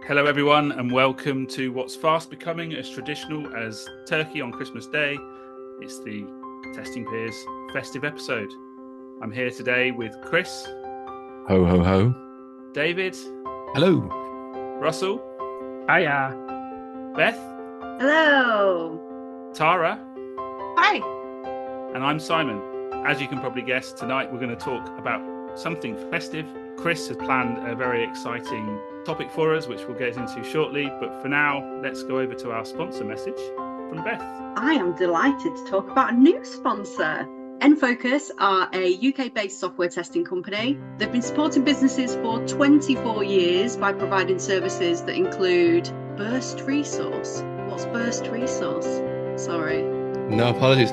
Hello everyone and welcome to what's fast becoming as traditional as turkey on Christmas Day. It's the Testing Peers festive episode. I'm here today with Chris. Ho, ho, ho. David. Hello. Russell. Hiya. Beth. Hello. Tara. Hi. And I'm Simon. As you can probably guess, tonight we're going to talk about something festive. Chris has planned a very exciting topic for us, which we'll get into shortly. But for now, let's go over to our sponsor message from Beth. I am delighted to talk about a new sponsor. nFocus are a UK-based software testing company. They've been supporting businesses for 24 years by providing services that include Burst Resource. What's Burst Resource? Sorry. No apologies.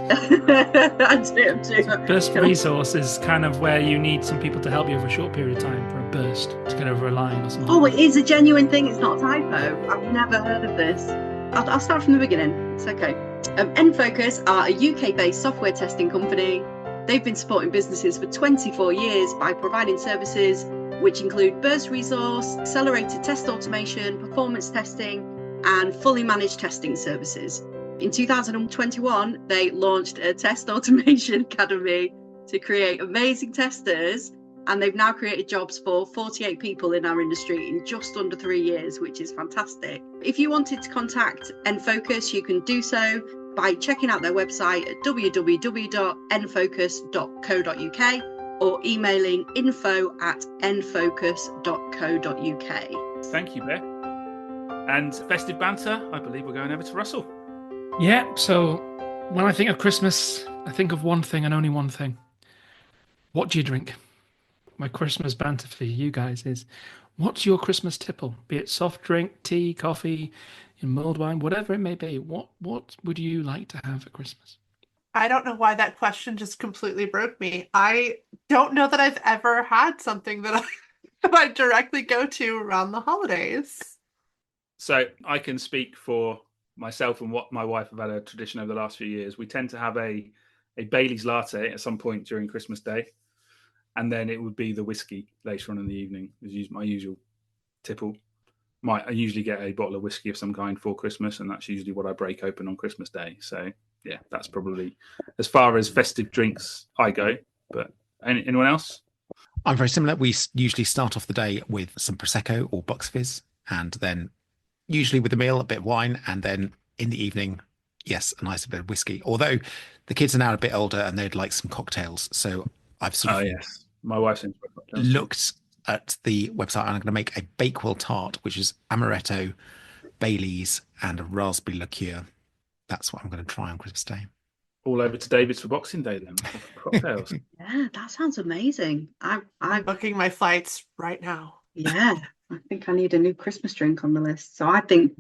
Burst resource is kind of where you need some people to help you for a short period of time for a burst to get over a line or something. Oh, it is a genuine thing. It's not a typo. I've never heard of this. I'll start from the beginning. It's okay. nFocus are a UK-based software testing company. They've been supporting businesses for 24 years by providing services which include Burst Resource, accelerated test automation, performance testing, and fully managed testing services. In 2021, they launched a test automation academy to create amazing testers, and they've now created jobs for 48 people in our industry in just under 3 years, which is fantastic. If you wanted to contact nFocus, you can do so by checking out their website at www.nfocus.co.uk or emailing info@nfocus.co.uk. Thank you, Beth. And festive banter, I believe we're going over to Russell. Yeah, so when I think of Christmas, I think of one thing and only one thing. What do you drink? My Christmas banter for you guys is, what's your Christmas tipple? Be it soft drink, tea, coffee, mulled wine, whatever it may be. What would you like to have for Christmas? I don't know why that question just completely broke me. I don't know that I've ever had something that I directly go to around the holidays. So I can speak for myself and what my wife have had a tradition over the last few years. We tend to have a Bailey's latte at some point during Christmas Day, and then it would be the whiskey later on in the evening. Is my usual tipple. I usually get a bottle of whiskey of some kind for Christmas, and that's usually what I break open on Christmas Day. So yeah, that's probably as far as festive drinks I go. But anyone else? I'm very similar. We usually start off the day with some Prosecco or box fizz, and then usually with a meal, a bit of wine, and then in the evening, yes, a nice bit of whiskey. Although the kids are now a bit older and they'd like some cocktails. So I've sort of yes, my wife's into cocktails. Looked at the website and I'm going to make a Bakewell tart, which is amaretto, Bailey's, and a raspberry liqueur. That's what I'm going to try on Christmas Day. All over to David's for Boxing Day then. Cocktails. Yeah, that sounds amazing. I'm booking my flights right now. Yeah, I think I need a new Christmas drink on the list. So I think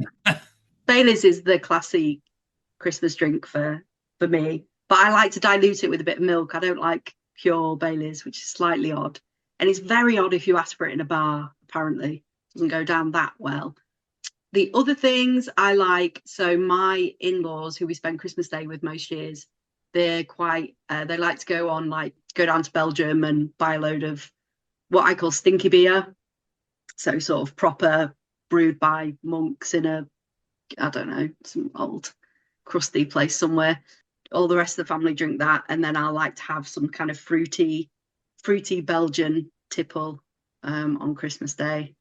Bailey's is the classy Christmas drink for me. But I like to dilute it with a bit of milk. I don't like pure Bailey's, which is slightly odd. And it's very odd if you ask for it in a bar, apparently. It doesn't go down that well. The other things I like, so my in-laws, who we spend Christmas Day with most years, they're quite, they like to go down to Belgium and buy a load of what I call stinky beer. So sort of proper brewed by monks in some old crusty place somewhere. All the rest of the family drink that. And then I like to have some kind of fruity Belgian tipple on Christmas Day.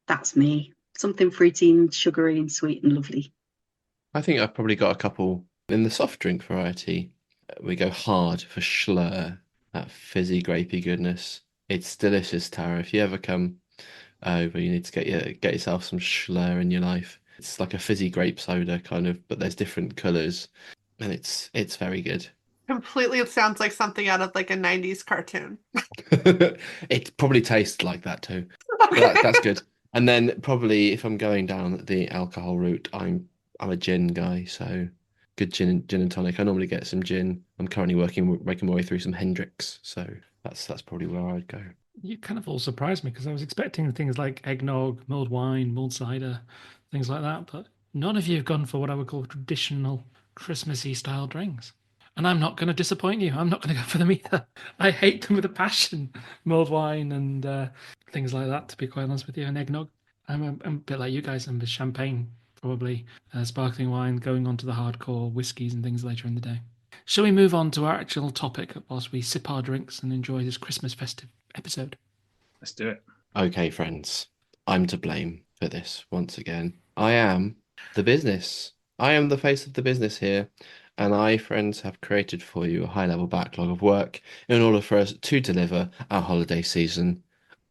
That's me. Something fruity and sugary and sweet and lovely. I think I've probably got a couple in the soft drink variety. We go hard for Schlur, that fizzy grapey goodness. It's delicious, Tara. If you ever come over, you need to get yourself some Schlur in your life. It's like a fizzy grape soda kind of, but there's different colours, and it's very good. Completely, it sounds like something out of like a 90s cartoon. It probably tastes like that too. Okay. That's good. And then probably if I'm going down the alcohol route, I'm a gin guy, so good gin and tonic. I normally get some gin. I'm currently making my way through some Hendrix, so that's probably where I'd go. You kind of all surprised me because I was expecting things like eggnog, mulled wine, mulled cider, things like that. But none of you have gone for what I would call traditional Christmassy style drinks. And I'm not going to disappoint you. I'm not going to go for them either. I hate them with a passion. Mulled wine and things like that, to be quite honest with you, and eggnog. I'm a bit like you guys. I'm with champagne, probably sparkling wine, going on to the hardcore whiskies and things later in the day. Shall we move on to our actual topic whilst we sip our drinks and enjoy this Christmas festive episode? Let's do it. Okay, friends, I'm to blame for this once again. I am the business. I am the face of the business here. And I, friends, have created for you a high-level backlog of work in order for us to deliver our holiday season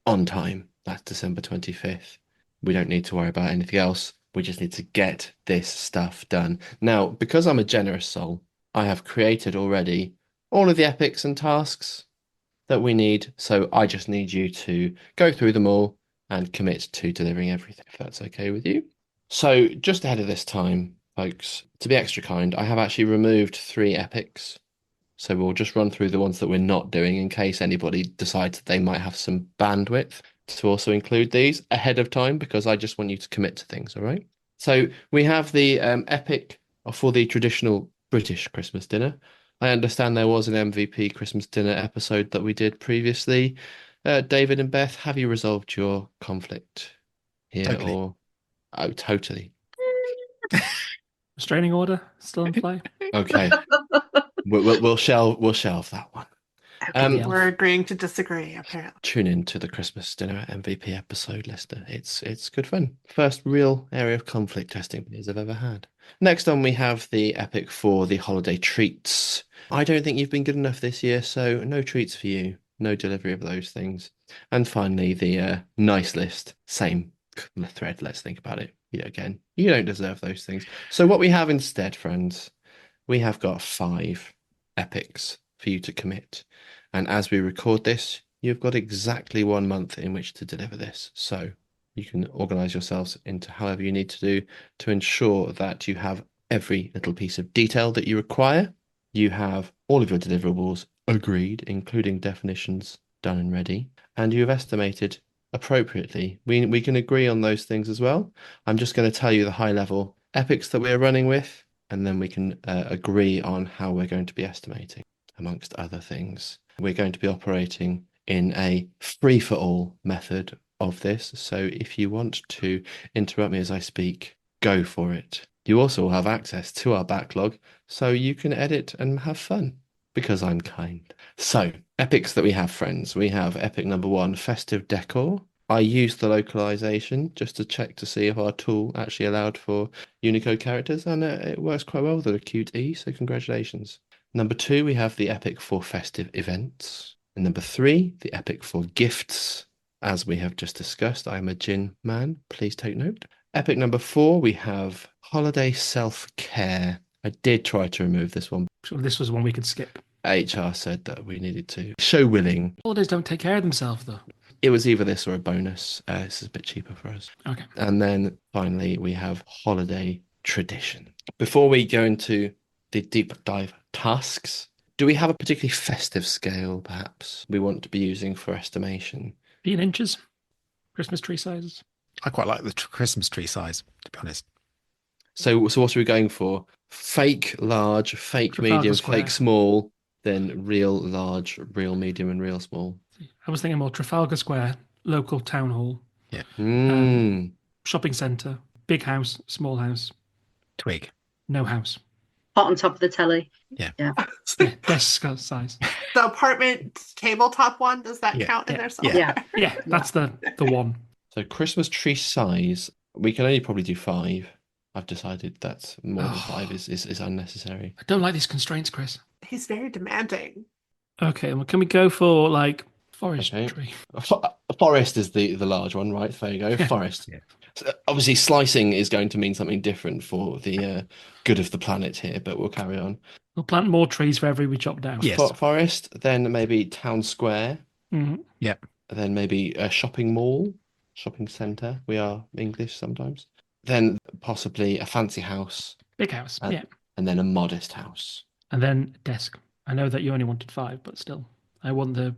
on time. That's December 25th. We don't need to worry about anything else. We just need to get this stuff done. Now, because I'm a generous soul, I have created already all of the epics and tasks that we need. So I just need you to go through them all and commit to delivering everything, if that's okay with you. So just ahead of this time, folks, to be extra kind, I have actually removed 3 epics. So we'll just run through the ones that we're not doing in case anybody decides that they might have some bandwidth to also include these ahead of time, because I just want you to commit to things, all right? So we have the epic for the traditional British Christmas dinner. I understand there was an MVP Christmas dinner episode that we did previously. David and Beth, have you resolved your conflict here? Totally. Or oh, totally. Restraining order still in play? Okay. We'll shelve that one. Okay. Yeah. We're agreeing to disagree, apparently. Tune in to the Christmas dinner MVP episode, Lester. It's good fun. First real area of conflict testing I've ever had. Next on, we have the epic for the holiday treats. I don't think you've been good enough this year, so no treats for you. No delivery of those things. And finally, the nice list. Same thread. Let's think about it. Again, you don't deserve those things. So what we have instead, friends, we have got 5 epics for you to commit. And as we record this, you've got exactly 1 month in which to deliver this. So you can organize yourselves into however you need to do to ensure that you have every little piece of detail that you require. You have all of your deliverables agreed, including definitions done and ready, and you have estimated appropriately. We can agree on those things as well. I'm just going to tell you the high level epics that we're running with, and then we can agree on how we're going to be estimating, amongst other things. We're going to be operating in a free-for-all method of this. So if you want to interrupt me as I speak, go for it. You also will have access to our backlog, so you can edit and have fun, because I'm kind. So, epics that we have, friends. We have epic number 1, Festive Décor. I used the localization just to check to see if our tool actually allowed for Unicode characters, and it works quite well with a cute E, so congratulations. Number 2, we have the epic for Festive Events. And number 3, the epic for Gifts. As we have just discussed, I'm a gin man. Please take note. Epic number 4, we have Holiday Self-Care. I did try to remove this one. So this was one we could skip. HR said that we needed to show willing. Holidays don't take care of themselves, though. It was either this or a bonus. This is a bit cheaper for us. Okay. And then finally, we have Holiday Tradition. Before we go into the deep dive tasks, do we have a particularly festive scale, perhaps, we want to be using for estimation? Be in inches. Christmas tree sizes. I quite like the Christmas tree size, to be honest. So what are we going for? Fake large, fake Trafalgar medium, Square. fake small, then real large, real medium, and real small. I was thinking more Trafalgar Square, local town hall, shopping centre, big house, small house, Twig. no house. Hot on top of the telly. Yeah. Yeah, desk size. The apartment tabletop one, does that Yeah, count in yeah, there somewhere? Yeah, that's the one. So Christmas tree size, we can only probably do 5. I've decided that more than 5 is unnecessary. I don't like these constraints, Chris. He's very demanding. Okay, well, can we go for like forestry? Okay. Forest is the large one, right? There you go. Yeah. Forest. Yeah. So obviously, slicing is going to mean something different for the good of the planet here, but we'll carry on. We'll plant more trees for every we chop down. Yes. Forest, then maybe town square, Mhm. then maybe a shopping mall, shopping centre. We are English sometimes. Then possibly a fancy house, Big house. And- yeah. and then a modest house. And then desk. I know that you only wanted 5, but still, I want the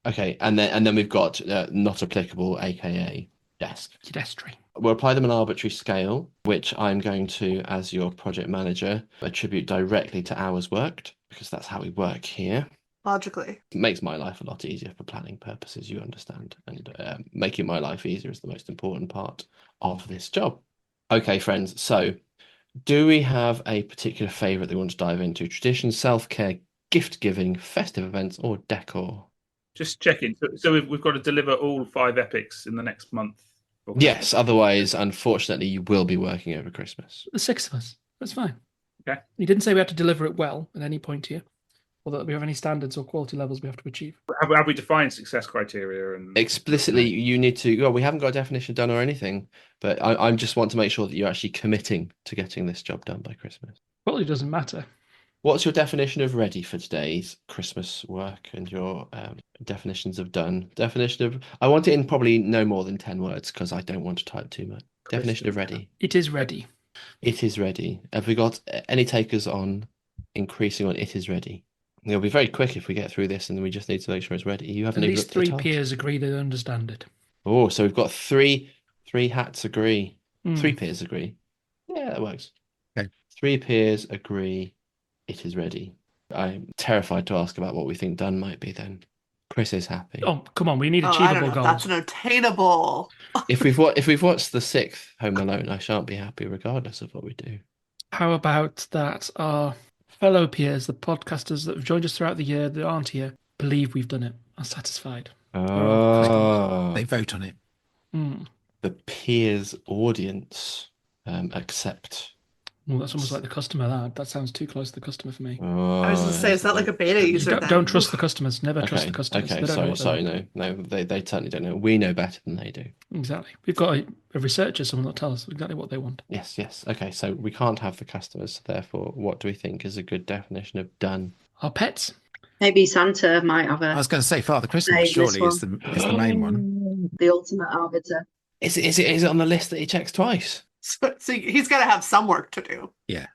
Okay, and then we've got not applicable, aka desk. desk tree. We'll apply them an arbitrary scale, which I'm going to, as your project manager, attribute directly to hours worked, because that's how we work here. Logically. It makes my life a lot easier for planning purposes, you understand. And making my life easier is the most important part of this job. Okay, friends. So do we have a particular favourite that we want to dive into? Tradition, self-care, gift-giving, festive events, or decor? Just checking. So we've got to deliver all 5 epics in the next month. Yes, otherwise, unfortunately, you will be working over Christmas. The 6 of us. That's fine. Okay. You didn't say we had to deliver it well at any point here, or that we have any standards or quality levels we have to achieve. Have we defined success criteria? And Explicitly, you need to. Well, we haven't got a definition done or anything, but I just want to make sure that you're actually committing to getting this job done by Christmas. Quality doesn't matter. What's your definition of ready for today's Christmas work and your definitions of done? Definition of, I want it in probably no more than 10 words because I don't want to type too much. Definition of ready. It is ready. It is ready. Have we got any takers on increasing on it is ready? It'll be very quick if we get through this and we just need to make sure it's ready. You haven't At even least looked 3 at the peers agree they understand it. Oh, so we've got three hats agree. Mm. 3 peers agree. Yeah, that works. Okay. 3 peers agree. It is ready. I'm terrified to ask about what we think done might be then. Chris is happy. Oh, come on. We need I don't achievable know. goals. That's an attainable. If we've watched the 6th Home Alone, I shan't be happy regardless of what we do. How about that our fellow peers, the podcasters that have joined us throughout the year that aren't here, believe we've done it, are satisfied? Oh, They vote on it. Mm. the peers audience accept. Well, that's almost like the customer. That sounds too close to the customer for me. I was going to say, is that like a beta user? Don't trust the customers. Never trust the customers. Okay, They don't know sorry, what they want. no, they certainly don't know. We know better than they do. Exactly. We've got a researcher, someone that tells us exactly what they want. Yes. Okay, so we can't have the customers. Therefore, what do we think is a good definition of done? Our pets. Maybe Santa might have I a was going to say Father Christmas Say this surely is the main one. the ultimate arbiter. Is it on the list that he checks twice? So he's got to have some work to do. Yeah.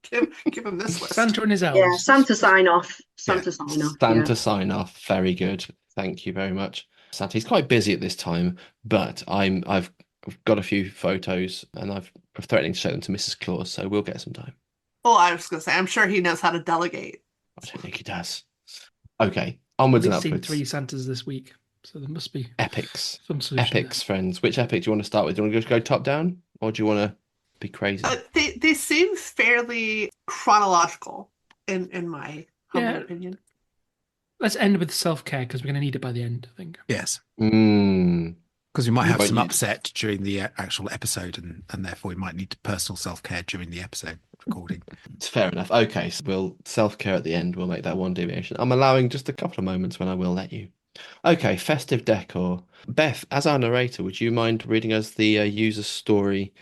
Give him this list. Santa and his elves. Yeah, Santa sign off. Yeah. Santa sign off. Santa sign off. Very good. Thank you very much. Santa, he's quite busy at this time, but I've got a few photos and I'm threatening to show them to Mrs. Claus, so we'll get some time. Well, I was going to say, I'm sure he knows how to delegate. I don't think he does. Okay, onwards and We've seen upwards. 3 Santas this week, so there must be Epics. some solution. Epics, friends. Which epic do you want to start with? Do you want to just go top down, or do you want to be crazy? They seem fairly chronological, in my humble opinion. Let's end with self-care because we're going to need it by the end, I think. Yes. Mm. Because we might have But some you- upset during the actual episode, and therefore we might need personal self-care during the episode recording. It's fair enough. Okay, so we'll self-care at the end. We'll make that one deviation. I'm allowing just a couple of moments when I will let you. Okay, festive decor. Beth, as our narrator, would you mind reading us the user story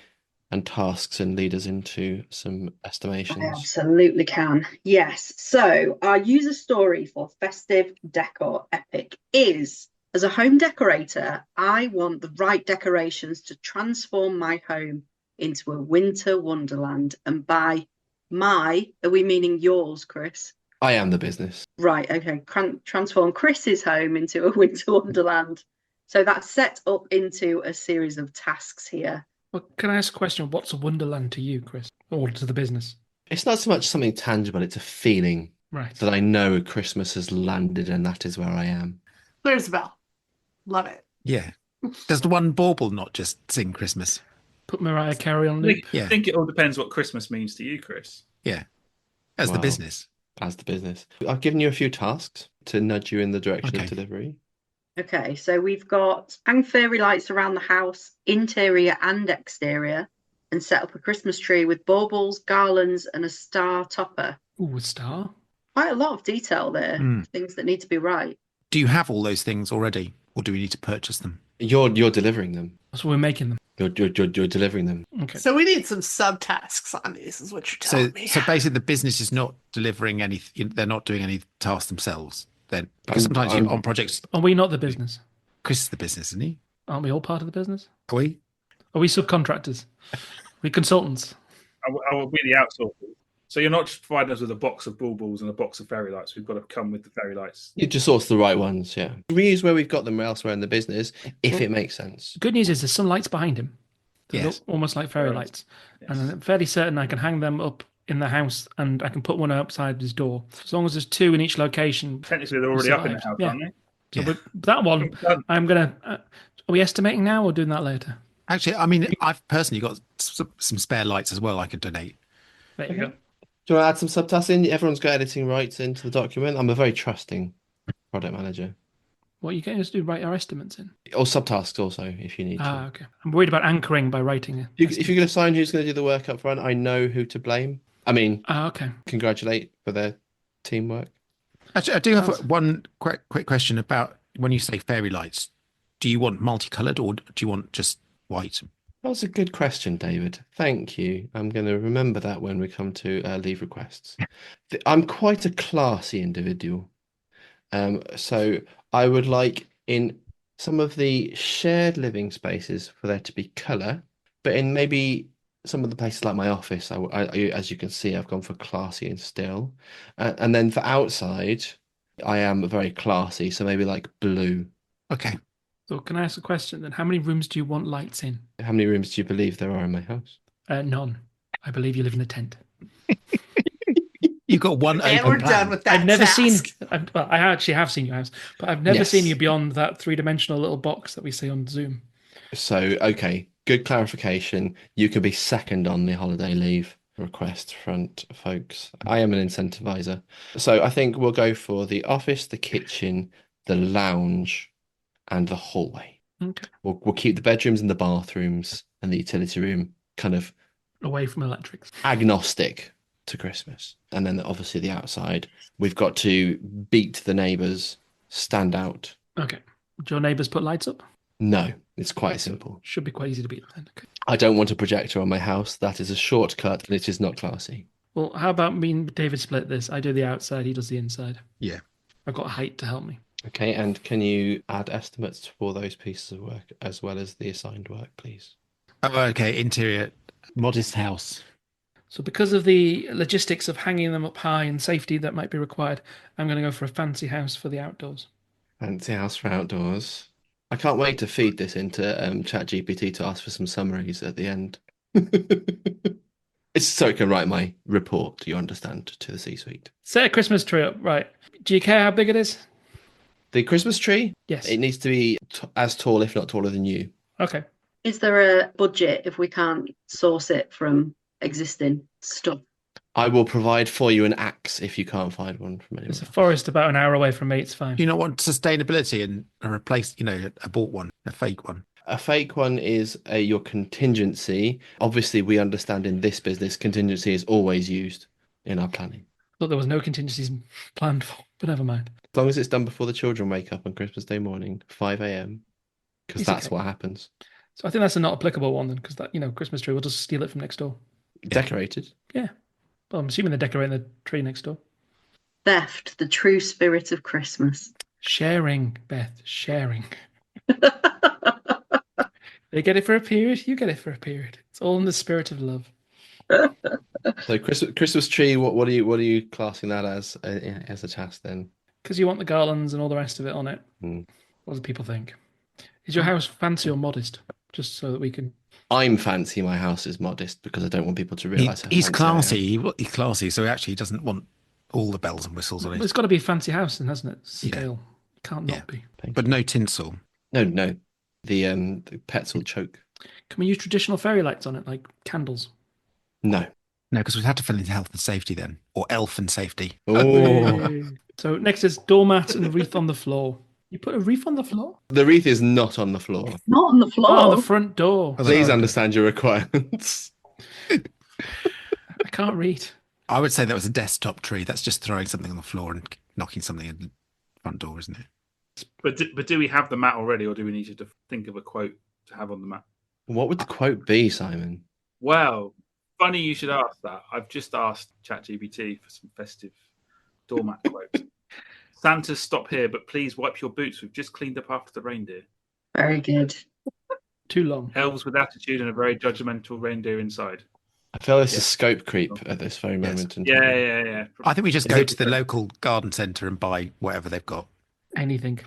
and tasks and lead us into some I estimations? absolutely can. Yes. So our user story for Festive Decor Epic is, as a home decorator, I want the right decorations to transform my home into a winter wonderland. And by my, are we meaning yours, Chris? I am the business. Right, okay. Transform Chris's home into a winter wonderland. So that's set up into a series of tasks here. Well, can I ask a question? What's a wonderland to you, Chris? Or to the business? It's not so much something tangible, it's a feeling Right. that I know Christmas has landed and that is where I am. Clears the bell. Love it. Yeah. Does the one bauble not just sing Christmas? Put Mariah Carey on loop. Yeah. I think it all depends what Christmas means to you, Chris. Yeah. As the Wow. business. As the business. I've given you a few tasks to nudge you in the direction Okay. of delivery. Okay, so we've got hang fairy lights around the house, interior and exterior, and set up a Christmas tree with baubles, garlands, and a star topper. Ooh, a star. Quite a lot of detail there, Mm. things that need to be right. Do you have all those things already, or do we need to purchase them? You're delivering them. That's what we're making them. You're delivering them. Okay. So we need some subtasks on these, is what you're telling me. So basically, the business is not delivering any. They're not doing any tasks themselves. Then because sometimes I'm- on projects, Are we not the business? Chris is the business, isn't he? Aren't we all part of the business? Are we? Are we subcontractors? We consultants? I will be the outsourcer. So you're not just providing us with a box of baubles and a box of fairy lights. We've got to come with the fairy lights. You just source the right ones, yeah. Reuse where we've got them elsewhere in the business, if it makes sense. Good news is there's some lights behind him. They Yes. look almost like fairy Right. lights. Yes. And I'm fairly certain I can hang them up in the house, and I can put one outside his door. As long as there's 2 in each location. Technically, they're already up in the house, Yeah. aren't they? So Yeah. that one, Done. I'm gonna. Are we estimating now or doing that later? Actually, I mean, I've personally got some spare lights as well I could donate. There you go. Do you want to add some subtasks in? Everyone's got editing rights into the document. I'm a very trusting product manager. What are you getting us to do? Write our estimates in? Or subtasks also, if you need to. Okay. I'm worried about anchoring by writing it. If you're going to assign who's going to do the work up front, I know who to blame. I mean, Okay. congratulate for their teamwork. Actually, I do have one quick question about when you say fairy lights. Do you want multicolored or do you want just white? That was a good question, David. Thank you. I'm going to remember that when we come to leave requests. I'm quite a classy individual. So I would like in some of the shared living spaces for there to be colour, but in maybe some of the places like my office, as you can see, I've gone for classy and still. And then for outside, I am very classy, so maybe like blue. Okay. So can I ask a question then? How many rooms do you want lights in? How many rooms do you believe there are in my house? None. I believe you live in a tent. You've got one And open we're plan. done with that. I've never task. seen. Well, I actually have seen your house, but I've never Yes. seen you beyond that 3-dimensional little box that we see on Zoom. So, okay, good clarification. You could be second on the holiday leave request front, folks. I am an incentivizer. So I think we'll go for the office, the kitchen, the lounge, and the hallway. Okay. We'll keep the bedrooms and the bathrooms and the utility room kind of Away from electrics. agnostic to Christmas. And then obviously the outside, we've got to beat the neighbours, stand out. Okay. Do your neighbours put lights up? No, it's quite simple. Should be quite easy to beat them then. Okay. I don't want a projector on my house. That is a shortcut and it is not classy. Well, how about me and David split this? I do the outside, he does the inside. Yeah. I've got height to help me. Okay, and can you add estimates for those pieces of work as well as the assigned work, please? Oh, okay. Interior, modest house. So because of the logistics of hanging them up high and safety that might be required, I'm going to go for a fancy house for the outdoors. Fancy house for outdoors. I can't wait to feed this into ChatGPT to ask for some summaries at the end. It's so it can write my report, you understand, to the C-suite. Set a Christmas tree up. Right. Do you care how big it is? The Christmas tree, Yes. it needs to be as tall, if not taller than you. Okay. Is there a budget if we can't source it from existing stuff? I will provide for you an axe if you can't find one from anyone There's a else. forest about an hour away from me. It's fine. Do you not want sustainability and replace, a bought one, a fake one? A fake one is your contingency. Obviously, we understand in this business, contingency is always used in our planning. Thought there was no contingencies planned for, but never mind. As long as it's done before the children wake up on Christmas Day morning, 5 a.m., because It's that's okay. what happens. So I think that's a not applicable one then, because that, Christmas tree, we'll just steal it from next door. Decorated. Yeah. Well, I'm assuming they're decorating the tree next door. Theft, the true spirit of Christmas. Sharing, Beth, sharing. They get it for a period, you get it for a period. It's all in the spirit of love. So Christmas tree, what are you classing that as a task then? Because you want the garlands and all the rest of it on it. Hmm. What do people think? Is your house fancy or modest? Just so that we can... I'm fancy. My house is modest because I don't want people to realise how He's fancy I am. classy. He's classy, so actually he doesn't want all the bells and whistles on But it. it's got to be a fancy house then, hasn't it? Yeah. Scale. Can't not Yeah. be. But no tinsel. No. The pets will choke. Can we use traditional fairy lights on it, like candles? No. No, because we'd have to fill in health and safety then, or elf and safety. Oh, So next is doormat and wreath on the floor. You put a wreath on the floor? the wreath is not on the floor. Not on the floor. Oh, the front door. Oh, Please sorry. understand your requirements. I can't read. I would say that was a desktop tree. That's just throwing something on the floor and knocking something in the front door, isn't it? But do we have the mat already, or do we need you to think of a quote to have on the mat? What would the quote be, Simon? Well, funny you should ask that. I've just asked ChatGPT for some festive doormat quotes. Santa's stop here, but please wipe your boots. We've just cleaned up after the reindeer. Very good. Too long. Elves with attitude and a very judgmental reindeer inside. I feel this Yeah. is scope creep at this very Yes. moment. In Yeah, time. yeah. I think we just Is go it- to the local garden centre and buy whatever they've got. Anything.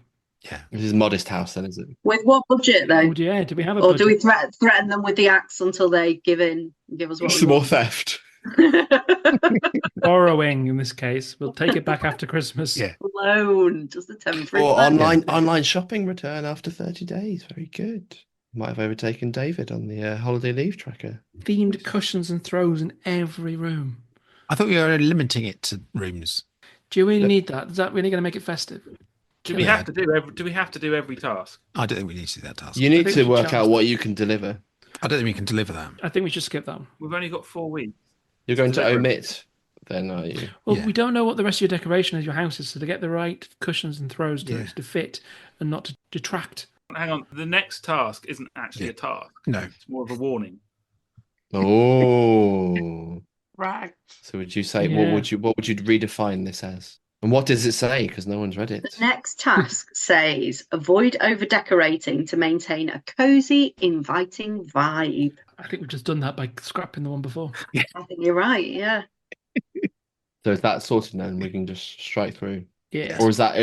Yeah. This is modest house, then, is it? With what budget though? Oh, yeah. Do we have a Or budget? do we threaten them with the axe until they give in and give us what we Some more want? theft. Borrowing in this case. We'll take it back after Christmas. Yeah. Loan, just a temporary Or loan. online shopping return after 30 days. Very good. Might have overtaken David on the holiday leave tracker. Themed cushions and throws in every room. I thought we were limiting it to rooms. Do you really Yep. need that? Is that really going to make it festive? Do we have to do every task? I don't think we need to do that task. You need think to we work challenged out it. what you can deliver. I don't think we can deliver that. I think we should skip that one. We've only got 4 weeks. You're going to Deliver. omit, then, are you? Well, Yeah. we don't know what the rest of your decoration is, your house is, so to get the right cushions and throws Yeah. to fit and not to detract. Hang on, the next task isn't actually Yeah. a task. No. It's more of a warning. Oh. Right. So would you say Yeah. what would you redefine this as? And what does it say? Because no one's read it. The next task says avoid over decorating to maintain a cozy, inviting vibe. I think we've just done that by scrapping the one before. I think you're right, yeah. So is that sorted now and we can just strike through? Yeah. Or is that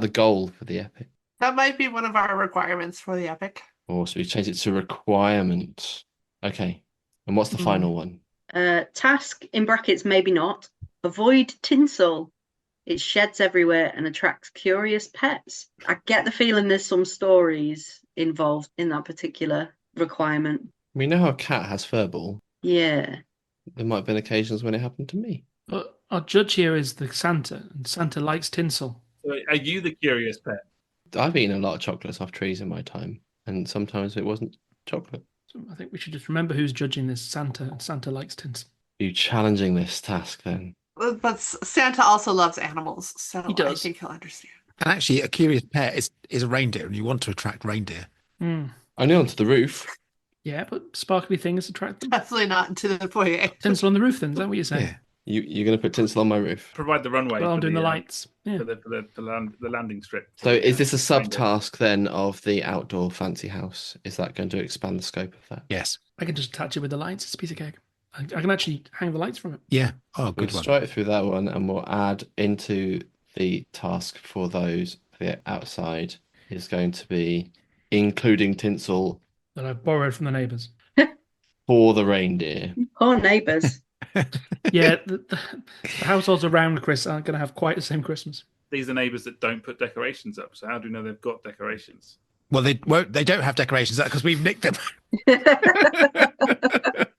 the goal for the epic? That might be one of our requirements for the epic. Or so we change it to requirement. Okay. And what's the final one? Task, in brackets, maybe not. Avoid tinsel. It sheds everywhere and attracts curious pets. I get the feeling there's some stories involved in that particular requirement. We know how a cat has furball. Yeah. There might have been occasions when it happened to me. But our judge here is the Santa, and Santa likes tinsel. So are you the curious pet? I've eaten a lot of chocolates off trees in my time, and sometimes it wasn't chocolate. So I think we should just remember who's judging this Santa, and Santa likes tinsel. You challenging this task then? But Santa also loves animals, so He does. I think he'll understand. And actually, a curious pet is a reindeer, and you want to attract reindeer. Only onto the roof. Yeah, but sparkly things attract them. Definitely not into the foyer. Tinsel on the roof, then, is that what you're saying? Yeah. You're going to put tinsel on my roof. Provide the runway. Well, I'm for doing the lights. Yeah. For the landing strip. So is this a Reindeer. subtask then of the outdoor fancy house? Is that going to expand the scope of that? Yes. I can just attach it with the lights. It's a piece of cake. I can actually hang the lights from it. Yeah. Oh, We'll good one. strike through that one and we'll add into the task for those for the outside is going to be including tinsel That I've borrowed from the neighbours. for the reindeer. Poor neighbours. Yeah, the households around Chris aren't going to have quite the same Christmas. These are neighbours that don't put decorations up. So how do we know they've got decorations? Well, they won't. They don't have decorations because we've nicked them.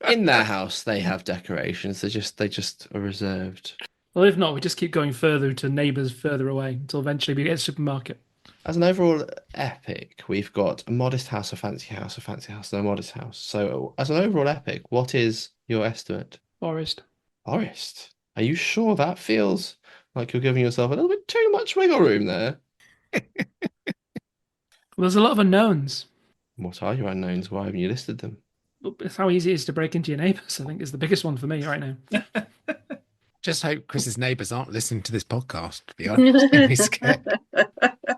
In their house, they have decorations. They just are reserved. Well, if not, we just keep going further to neighbours further away until eventually we get a supermarket. As an overall epic, we've got a modest house, a fancy house, and a modest house. So, as an overall epic, what is your estimate? Forest. Forest. Are you sure that feels like you're giving yourself a little bit too much wiggle room there? Well, there's a lot of unknowns. What are your unknowns? Why haven't you listed them? It's how easy it is to break into your neighbours, I think, is the biggest one for me right now. Just hope Chris's neighbours aren't listening to this podcast. To be honest, I'd be scared.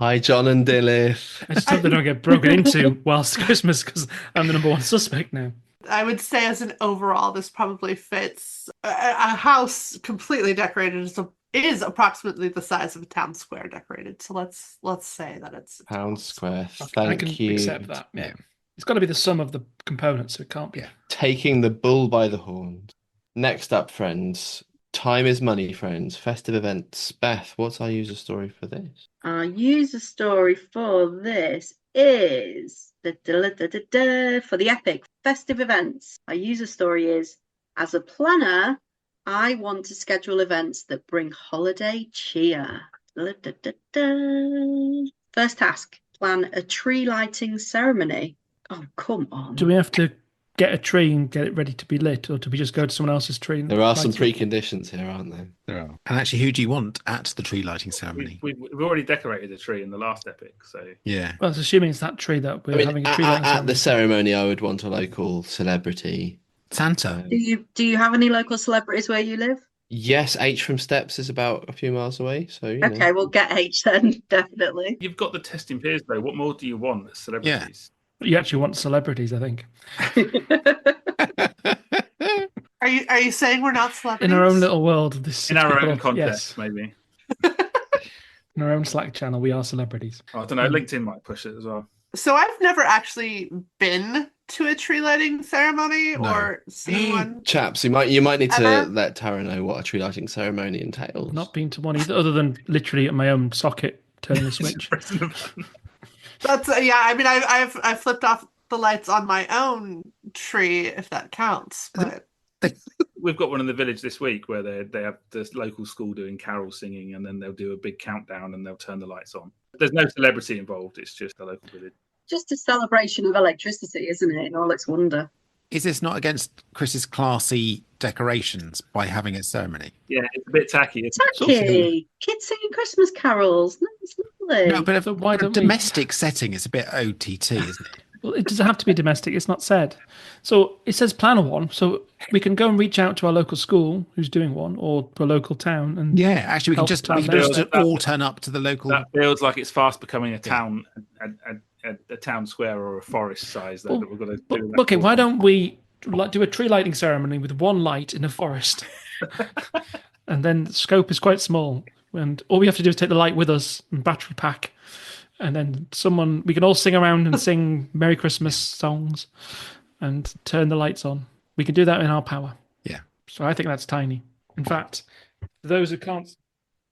Hi, John and Dilith. I just hope they don't get broken into whilst Christmas because I'm the number one suspect now. I would say as an overall, this probably fits. A house completely decorated is approximately the size of a town square decorated. So let's say that it's Pound square. I Thank can you. accept that. Yeah. It's got to be the sum of the components, so it can't be. Yeah. Taking the bull by the horns. Next up, friends. Time is money, friends. Festive events. Beth, what's our user story for this? Our user story for this is for the epic festive events. Our user story is, as a planner, I want to schedule events that bring holiday cheer. First task, plan a tree lighting ceremony. Oh, come on. Do we have to get a tree and get it ready to be lit, or do we just go to someone else's tree? And There are some light it? preconditions here, aren't there? There are. And actually, who do you want at the tree lighting ceremony? We've already decorated a tree in the last epic, so Yeah. Well, it's assuming it's that tree that we're having a tree lighting at the ceremony. ceremony, I would want a local celebrity. Santa. Do you have any local celebrities where you live? Yes, H from Steps is about a few miles away, so you know. Okay, we'll get H then, definitely. you've got the testing peers though. What more do you want as celebrities? You actually want celebrities, I think. Are you saying we're not celebrities? In our own little world, this In our people- own contest, yes, maybe. in our own Slack channel, we are celebrities. I don't know. LinkedIn might push it as well. So I've never actually been to a tree lighting ceremony No. or seen one? Chaps, you might need to Ever? let Tara know what a tree lighting ceremony entails. Not been to one either, other than literally at my own socket turning the switch. Pressing the button. That's yeah. I mean, I've flipped off the lights on my own tree, if that counts. But We've got one in the village this week where they have the local school doing carol singing, and then they'll do a big countdown and they'll turn the lights on. There's no celebrity involved. It's just the local village. Just a celebration of electricity, isn't it? In all its wonder. Is this not against Chris's classy decorations by having a ceremony? Yeah, it's a bit tacky. Tacky. Kids singing Christmas carols. No, it's lovely. No, but So why for a don't we? domestic setting, it's a bit OTT, isn't it? Well, it doesn't have to be domestic. It's not said. So it says plan a one. So we can go and reach out to our local school who's doing one, or to a local town. And Yeah, actually, we can Help just plan all turn up to the local. That feels like it's fast becoming a town, a town square or a forest size. That we've got to do. Okay, why don't we do a tree lighting ceremony with one light in a forest? And then the scope is quite small. And all we have to do is take the light with us and battery pack. And then we can all sing around and sing Merry Christmas songs and turn the lights on. We can do that in our power. Yeah. So I think that's tiny. In fact, for those who can't,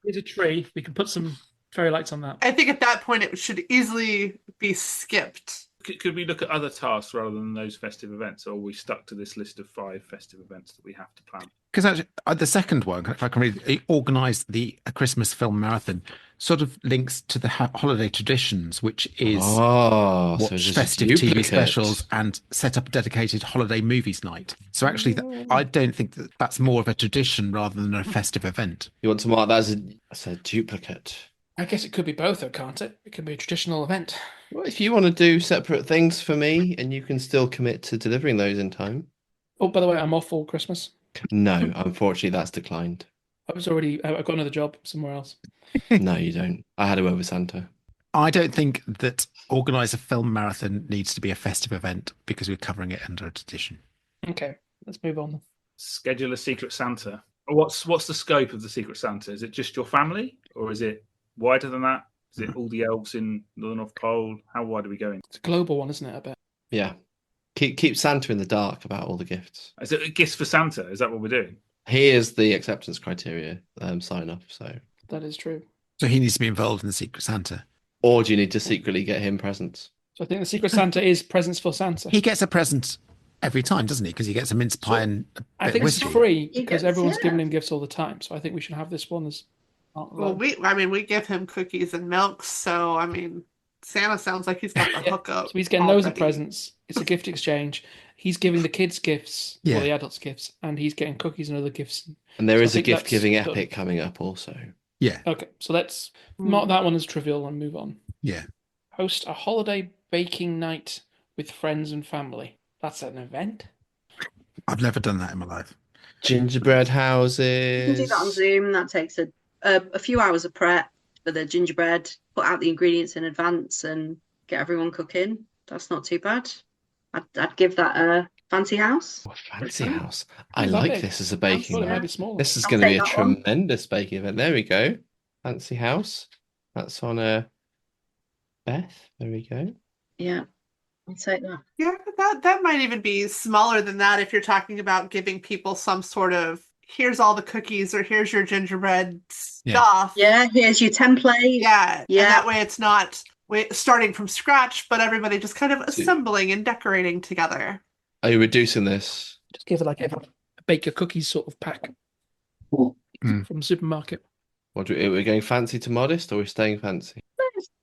there's a tree. We can put some fairy lights on that. I think at that point it should easily be skipped. Could we look at other tasks rather than those festive events, or are we stuck to this list of 5 festive events that we have to plan? Because actually, the second one, if I can read, it organised a Christmas film marathon, sort of links to the holiday traditions, which is so watch it's festive a TV duplicate. specials and set up a dedicated holiday movies night. So actually, I don't think that's more of a tradition rather than a festive event. You want to mark that as a duplicate? I guess it could be both, though, can't it? It could be a traditional event. Well, if you want to do separate things for me and you can still commit to delivering those in time. Oh, by the way, I'm off all Christmas. No, unfortunately, that's declined. I've got another job somewhere else. No, you don't. I had a word with Santa. I don't think that organise a film marathon needs to be a festive event because we're covering it under a tradition. Okay, let's move on. Schedule a Secret Santa. What's the scope of the Secret Santa? Is it just your family, or is it wider than that? Is it all the elves in the North Pole? How wide are we going? It's a global one, isn't it? I bet. Yeah. Keep Santa in the dark about all the gifts. Is it gifts for Santa? Is that what we're doing? Here's the acceptance criteria sign off. So, That is true. So he needs to be involved in the Secret Santa. or do you need to secretly get him presents? So I think the Secret Santa is presents for Santa. He gets a present every time, doesn't he? Because he gets a mince pie and a I bit think of it's whiskey. free He because gets- everyone's yeah. giving him gifts all the time. So I think we should have this one as. Well, we give him cookies and milk, so I mean, Santa sounds like he's got the Yeah. hookup. So he's getting loads of already. presents. It's a gift exchange. He's giving the kids gifts, Yeah. or the adults gifts, and he's getting cookies and other gifts. And there So I is a think gift that's giving done. epic coming up also. Yeah, Okay, so let's mark that one as trivial and move on. yeah. Host a holiday baking night with friends and family. That's an event. I've never done that in my life. Gingerbread You houses. can do that on Zoom. That takes a few hours of prep for the gingerbread. Put out the ingredients in advance and get everyone cooking. That's not too bad. I'd give that a fancy house. Oh, fancy house. I Is that like big? this as a I baking thought it might night. be smaller. This is I'll going to be take a that one. tremendous baking event. There we go. Fancy house. That's on a Beth. There we go. Yeah, I'll take that. Yeah, that might even be smaller than that if you're talking about giving people some sort of here's all the cookies or here's your gingerbread Yeah. stuff. Yeah, here's your template. Yeah. Yeah. And that way it's not starting from scratch, but everybody just kind of assembling and decorating together. Are you reducing this? Just give it like a bake your cookies sort of pack Mm. from the supermarket. Are we going fancy to modest or are we staying fancy?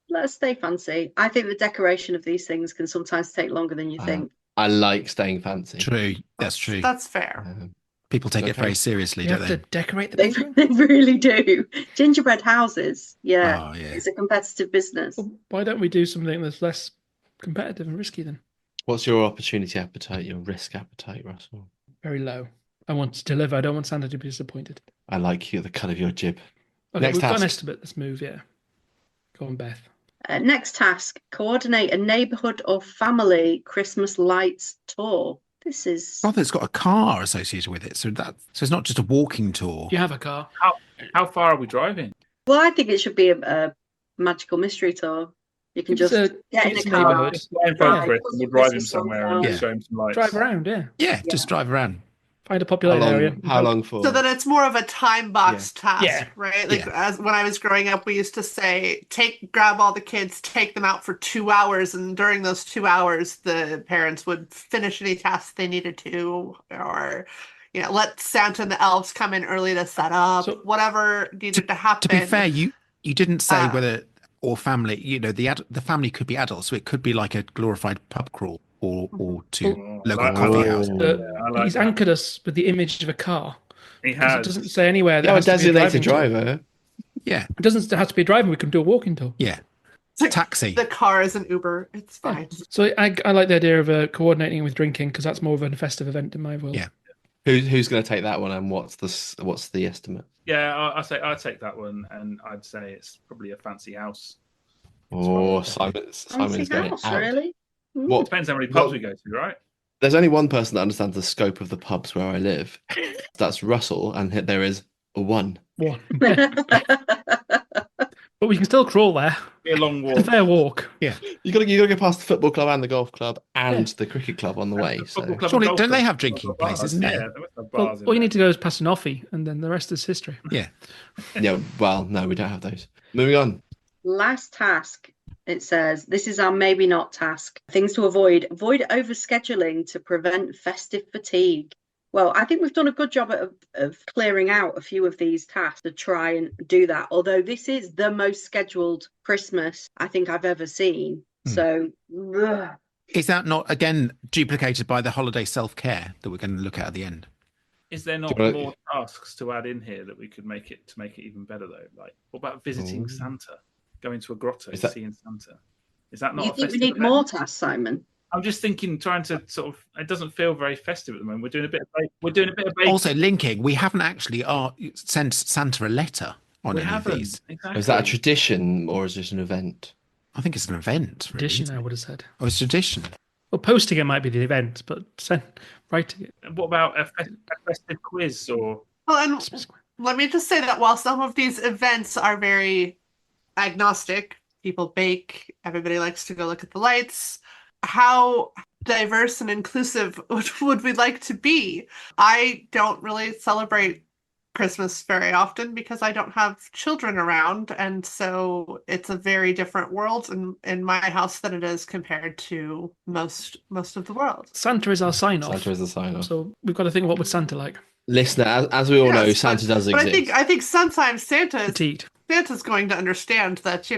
Let's stay fancy. I think the decoration of these things can sometimes take longer than you think. I like staying fancy. True. That's true. That's fair. People take it Okay. very seriously, You don't have they? to decorate the They, bakery. they really do. Gingerbread houses. Yeah, Oh, yeah. it's a competitive business. Well, why don't we do something that's less competitive and risky then? What's your opportunity appetite, your risk appetite, Russell? Very low. I want to deliver. I don't want Santa to be disappointed. I like you, the cut of your jib. Okay, Next we've got an task. estimate. Let's move, yeah. Go on, Beth. Next task, coordinate a neighborhood or family Christmas lights tour. This is Rather, it's got a car associated with it, so it's not just a walking tour. Do you have a car? How far are we driving? well, I think it should be a magical mystery tour. You can Give us just get in give a us a car. neighbourhood. Just fly in front of Yeah. Chris, put and some we'll drive him Christmas songs somewhere and on. just show him some lights. Drive around, yeah. Yeah, just drive around. Find a How populated area. long? How long for? So that it's more of a time box task, Yeah. right? Like Yeah. as when I was growing up, we used to say, grab all the kids, take them out for 2 hours, and during those 2 hours, the parents would finish any tasks they needed to, or let Santa and the elves come in early to set up, So- whatever needed to happen. To be fair, you didn't say Ah. whether or family. The family could be adults, so it could be like a glorified pub crawl or to Oh, local I like coffee that. house. But I like he's that. anchored us with the image of a car. He Because has. it doesn't say anywhere that You have a has to be a designated driving tour. driver. Yeah, It doesn't have to be a driving. We can do a walking tour. yeah. Like Taxi. the car is an Uber. It's Yeah. fine. So I like the idea of coordinating with drinking because that's more of a festive event in my world. Yeah. Who's going to take that one, and what's the estimate? Yeah, I'd take that one, and I'd say it's probably a fancy house. Oh, Simon's Fancy going house, out. really? What? Depends how many pubs we go to, right? There's only one person that understands the scope of the pubs where I live. That's Russell, and there is one. One. But we can still crawl there. Be a long It's a walk. fair walk. You got to go past the football club and the golf club and the cricket club on the way. So Football club Surely, and golf don't they club. have drinking Bars. places, isn't there? Yeah, they must have Well, bars in all you there. need to go is past an offie, and then the rest is history. Yeah. yeah, well, no, we don't have those. Moving on. Last task. It says, this is our maybe not task. Things to avoid. Avoid overscheduling to prevent festive fatigue. Well, I think we've done a good job of clearing out a few of these tasks to try and do that. Although this is the most scheduled Christmas I think I've ever seen. So, ugh. Is that not again duplicated by the holiday self-care that we're going to look at the end? Is there not Do you wanna- more tasks to add in here that we could make it even better though? Like, what about visiting Ooh. Santa, going to a grotto, Is that- seeing Santa? Is that not? You a think we festive need event? more tasks, Simon? I'm just thinking, trying to sort of. It doesn't feel very festive at the moment. We're doing a bit of baking. Also, linking, we haven't actually sent Santa a letter on we any haven't. of these. Exactly. Is that a tradition or is it an event? I think it's an event. Really, Tradition, isn't I it? would have said. Oh, it's tradition. Well, posting it might be the event, but writing it. What about a festive quiz or? Well, and let me just say that while some of these events are very agnostic, people bake, everybody likes to go look at the lights, how diverse and inclusive would we like to be? I don't really celebrate Christmas very often because I don't have children around, and so it's a very different world in my house than it is compared to most of the world. Santa is our sign off. Santa is the sign off. So we've got to think, what would Santa like? Listener, as we all know, Yes, Santa does but exist. I think sometimes Petite. Santa's going to understand that,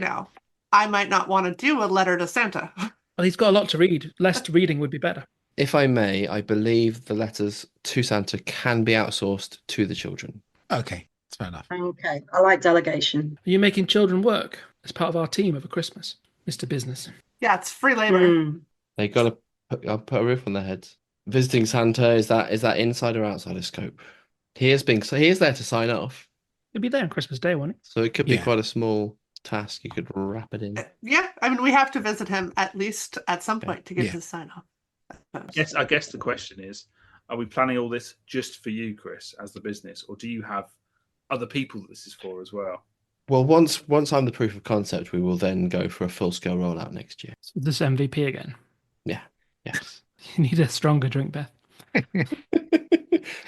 I might not want to do a letter to Santa. Well, he's got a lot to read. Less reading would be better. If I may, I believe the letters to Santa can be outsourced to the children. Okay, that's fair enough. Okay, I like delegation. Are you making children work as part of our team over Christmas, Mr. Business? Yeah, it's free labor. Mm. They got to put a roof on their heads. Visiting Santa, is that inside or outside of scope? He is there to sign off, He'll be there on Christmas Day, won't he? so it could be Yeah. quite a small task. You could wrap it in. Yeah, I mean, we have to visit him at least at some point to get Yeah. his sign off. I guess the question is, are we planning all this just for you, Chris, as the business, or do you have other people that this is for as well? Well, once I'm the proof of concept, we will then go for a full-scale rollout next year. So this MVP again. Yes. You need a stronger drink, Beth.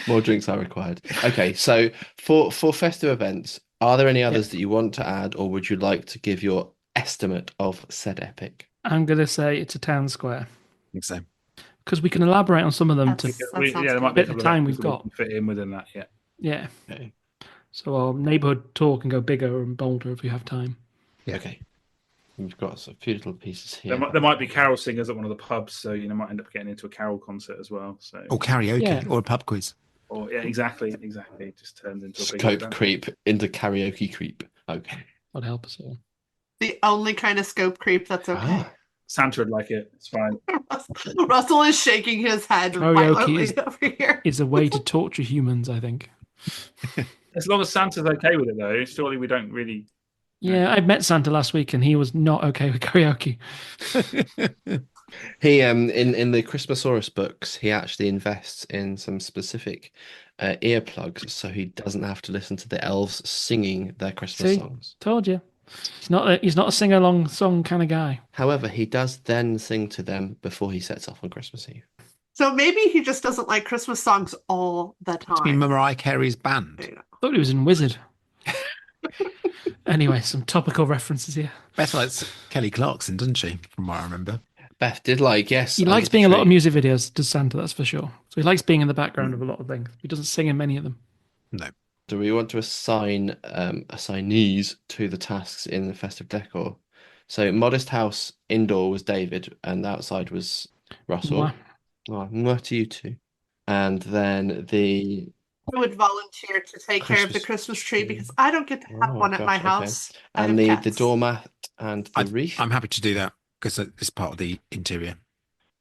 More drinks are required. Okay, so for festive events, are there any others that you want to add, or would you like to give your estimate of said epic? I'm going to say it's a town square I think so. because we can elaborate on some of them That's- to. that sounds There good. might be a Bit of couple time others we've that we got. can fit in within that. Yeah. Yeah. Okay. So our neighbourhood tour can go bigger and bolder if we have time. Yeah. Okay. We've got a few little pieces here. There might be carol singers at one of the pubs, so might end up getting into a carol concert as well. So, Or karaoke, Yeah. or a pub quiz. or yeah, exactly. It just turns into a big Scope event. creep into karaoke creep. Okay. That'd help us all. The only kind of scope creep that's okay. Ah. Santa would like it. It's fine. Russell is shaking his head Karaoke violently is- over here. It's a way to torture humans, I think. As long as Santa's okay with it, though, surely we don't really. Yeah, I met Santa last week and he was not okay with karaoke. He in the Christmasaurus books, he actually invests in some specific earplugs so he doesn't have to listen to the elves singing their Christmas See? songs. Told you. He's not a sing-along song kind of guy. However, he does then sing to them before he sets off on Christmas Eve. So maybe he just doesn't like Christmas songs all the I mean, time. Mariah Carey's band. There you go. I thought he was in Wizard. Anyway, some topical references here. Beth likes Kelly Clarkson, doesn't she? From what I remember. Beth did like, yes. He likes being in a lot of music videos, does Santa, that's for sure. So he likes being in the background of a lot of things. He doesn't sing in many of them. No. Do we want to assign assignees to the tasks in the festive decor? So Modest House indoor was David and outside was Russell. What to you two? And then I would volunteer to take care of the Christmas tree because I don't get to have one at my house. And the doormat and the wreath. I'm happy to do that because it's part of the interior.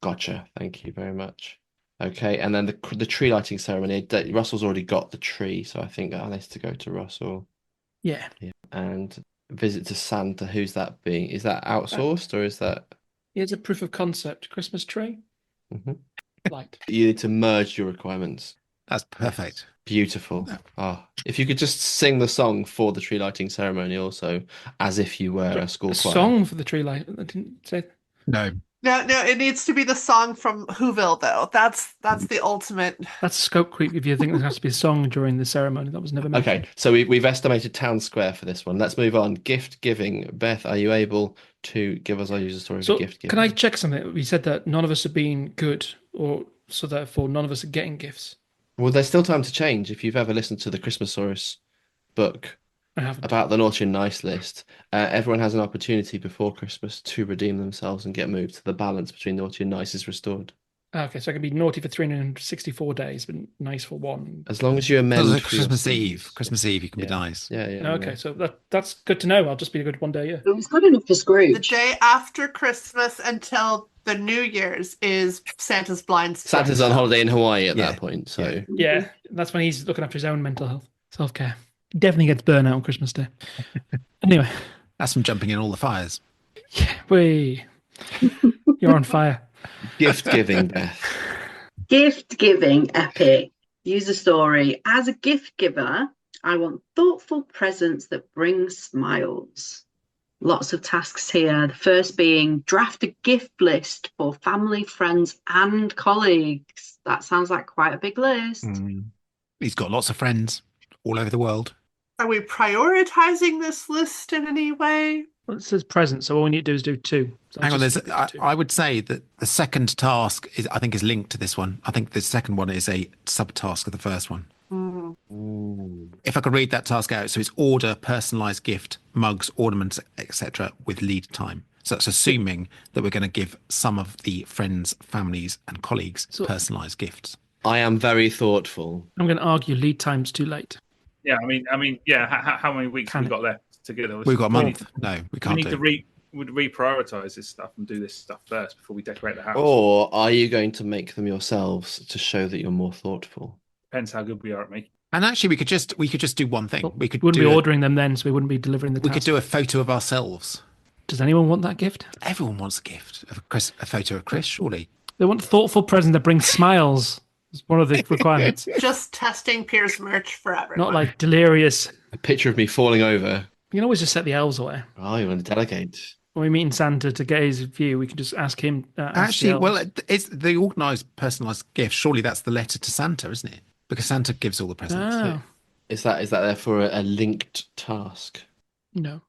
Gotcha. Thank you very much. Okay, and then the tree lighting ceremony. Russell's already got the tree, so I think that needs to go to Russell. Yeah. And visit to Santa. Who's that being? Is that outsourced or is that? Here's a proof of concept. Christmas tree. Mm-hmm. Light. You need to merge your requirements. That's perfect. Beautiful. Oh, if you could just sing the song for the tree lighting ceremony also, as if you were a school choir. Song for the tree light. I didn't say. No. No, it needs to be the song from Whoville, though. That's the ultimate. That's scope creep if you think there has to be a song during the ceremony. That was never mentioned. Okay, so we've estimated town square for this one. Let's move on. Gift giving. Beth, are you able to give us our user story of gift giving? Can I check something? We said that none of us are being good, or so therefore none of us are getting gifts. Well, there's still time to change. If you've ever listened to the Christmasaurus book I haven't. about the naughty and nice list, everyone has an opportunity before Christmas to redeem themselves and get moved to the balance between naughty and nice is restored. Okay, so I can be naughty for 364 days, but nice for one. As long as you amend Because for Christmas your Eve. sins. Christmas Eve, you can be nice. Yeah. Okay, so that's good to know. I'll just be a good one day, yeah. It was good enough for Scrooge. The day after Christmas until the New Year's is Santa's blind spot. Santa's on holiday in Hawaii at Yeah. that point, so Yeah, that's when he's looking after his own mental health, self-care. He definitely gets burnout on Christmas Day. Anyway. That's from jumping in all the fires. Yeah, you're on fire. gift giving, Beth. Gift giving epic. User story. As a gift giver, I want thoughtful presents that bring smiles. Lots of tasks here. The first being draft a gift list for family, friends, and colleagues. That sounds like quite a big list. He's got lots of friends all over the world. Are we prioritizing this list in any way? Well, it says present, so all we need to do is do two. So Hang on, just do two. I would say that the second task I think is linked to this one. I think the second one is a subtask of the first one. If I could read that task out, so it's order personalized gift, mugs, ornaments, etc. with lead time. So that's assuming that we're going to give some of the friends, families, and colleagues personalized gifts. I am very thoughtful. I'm going to argue lead time's too late. Yeah, I mean, yeah. How many weeks have we got left to get this? We've got a month. No, we can't. We need to reprioritize this stuff and do this stuff first before we decorate the house. Or are you going to make them yourselves to show that you're more thoughtful? Depends how good we are at making. And actually, we could just do one thing. Well, We could wouldn't do be ordering them then, so we wouldn't be delivering the We task. could do a photo of ourselves. Does anyone want that gift? Everyone wants a gift of a photo of Chris, surely. They want a thoughtful present that brings smiles. It's one of the requirements. Just testing Pierce merch for everyone. Not like delirious. A picture of me falling over. You can always just set the elves away. Oh, you want to delegate? When we meet in Santa to get his view, we can just ask him. Actually, well, it's the organised, personalised gift. Surely that's the letter to Santa, isn't it? Because Santa gives all the presents. Oh, Is that there for a linked task? no.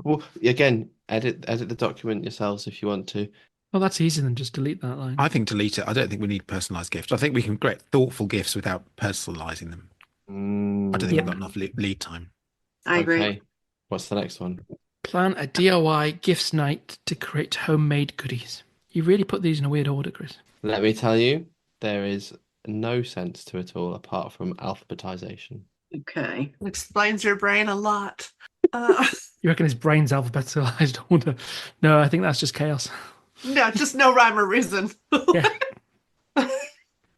Well, again, edit the document yourselves if you want to. Well, that's easier than just delete that line. I think delete it. I don't think we need personalised gifts. I think we can create thoughtful gifts without personalising them. I don't think we've got enough lead time. I agree. Okay. What's the next one? Plan a DIY gifts night to create homemade goodies. You really put these in a weird order, Chris. Let me tell you, there is no sense to it all apart from alphabetization. Okay. It explains your brain a lot. You reckon his brain's alphabetized order? No, I think that's just chaos. No, just no rhyme or reason. Yeah.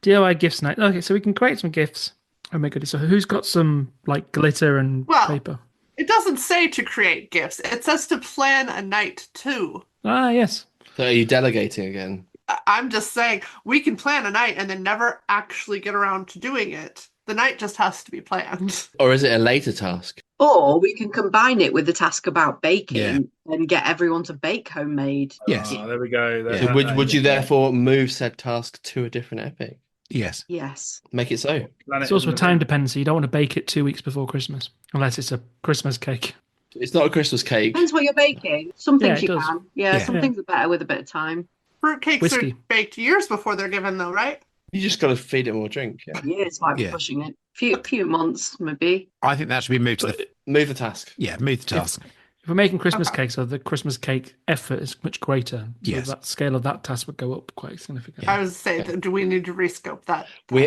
DIY gifts night. Okay, so we can create some gifts. Oh my goodness. So who's got some like glitter and paper? It doesn't say to create gifts. It says to plan a night too. Ah, yes. So are you delegating again? I'm just saying we can plan a night and then never actually get around to doing it. The night just has to be planned. Or is it a later task? Or we can combine it with the task about baking Yeah. and get everyone to bake homemade. Yes. There we go. Yeah. So would you therefore move said task to a different epic? Yes. Yes. Make it so. It's also a time dependency. You don't want to bake it 2 weeks before Christmas, unless it's a Christmas cake. It's not a Christmas cake. Depends what you're baking. Some Yeah, things it you does. can. Yeah, Yeah. some things are better with a bit of time. Fruit cakes Whiskey. are baked years before they're given, though, right? You just got to feed it more drink. Yeah. Years might be Yeah. pushing it. Few months, maybe. I think that should be moved to the Move the task. move the task. If we're making Christmas Okay. cakes, so the Christmas cake effort is much greater. So Yes. that scale of that task would go up quite significantly. I was saying, do we need to rescope that? We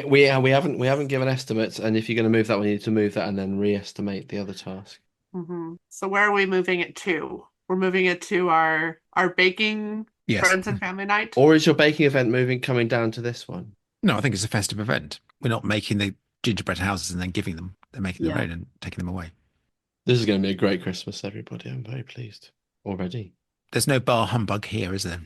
haven't given estimates, and if you're going to move that, we need to move that and then re-estimate the other task. So where are we moving it to? We're moving it to our baking Yes. friends and family night. Or is your baking event coming down to this one? No, I think it's a festive event. We're not making the gingerbread houses and then giving them. They're making their Yeah. own and taking them away. This is going to be a great Christmas, everybody. I'm very pleased already. There's no bar humbug here, is there?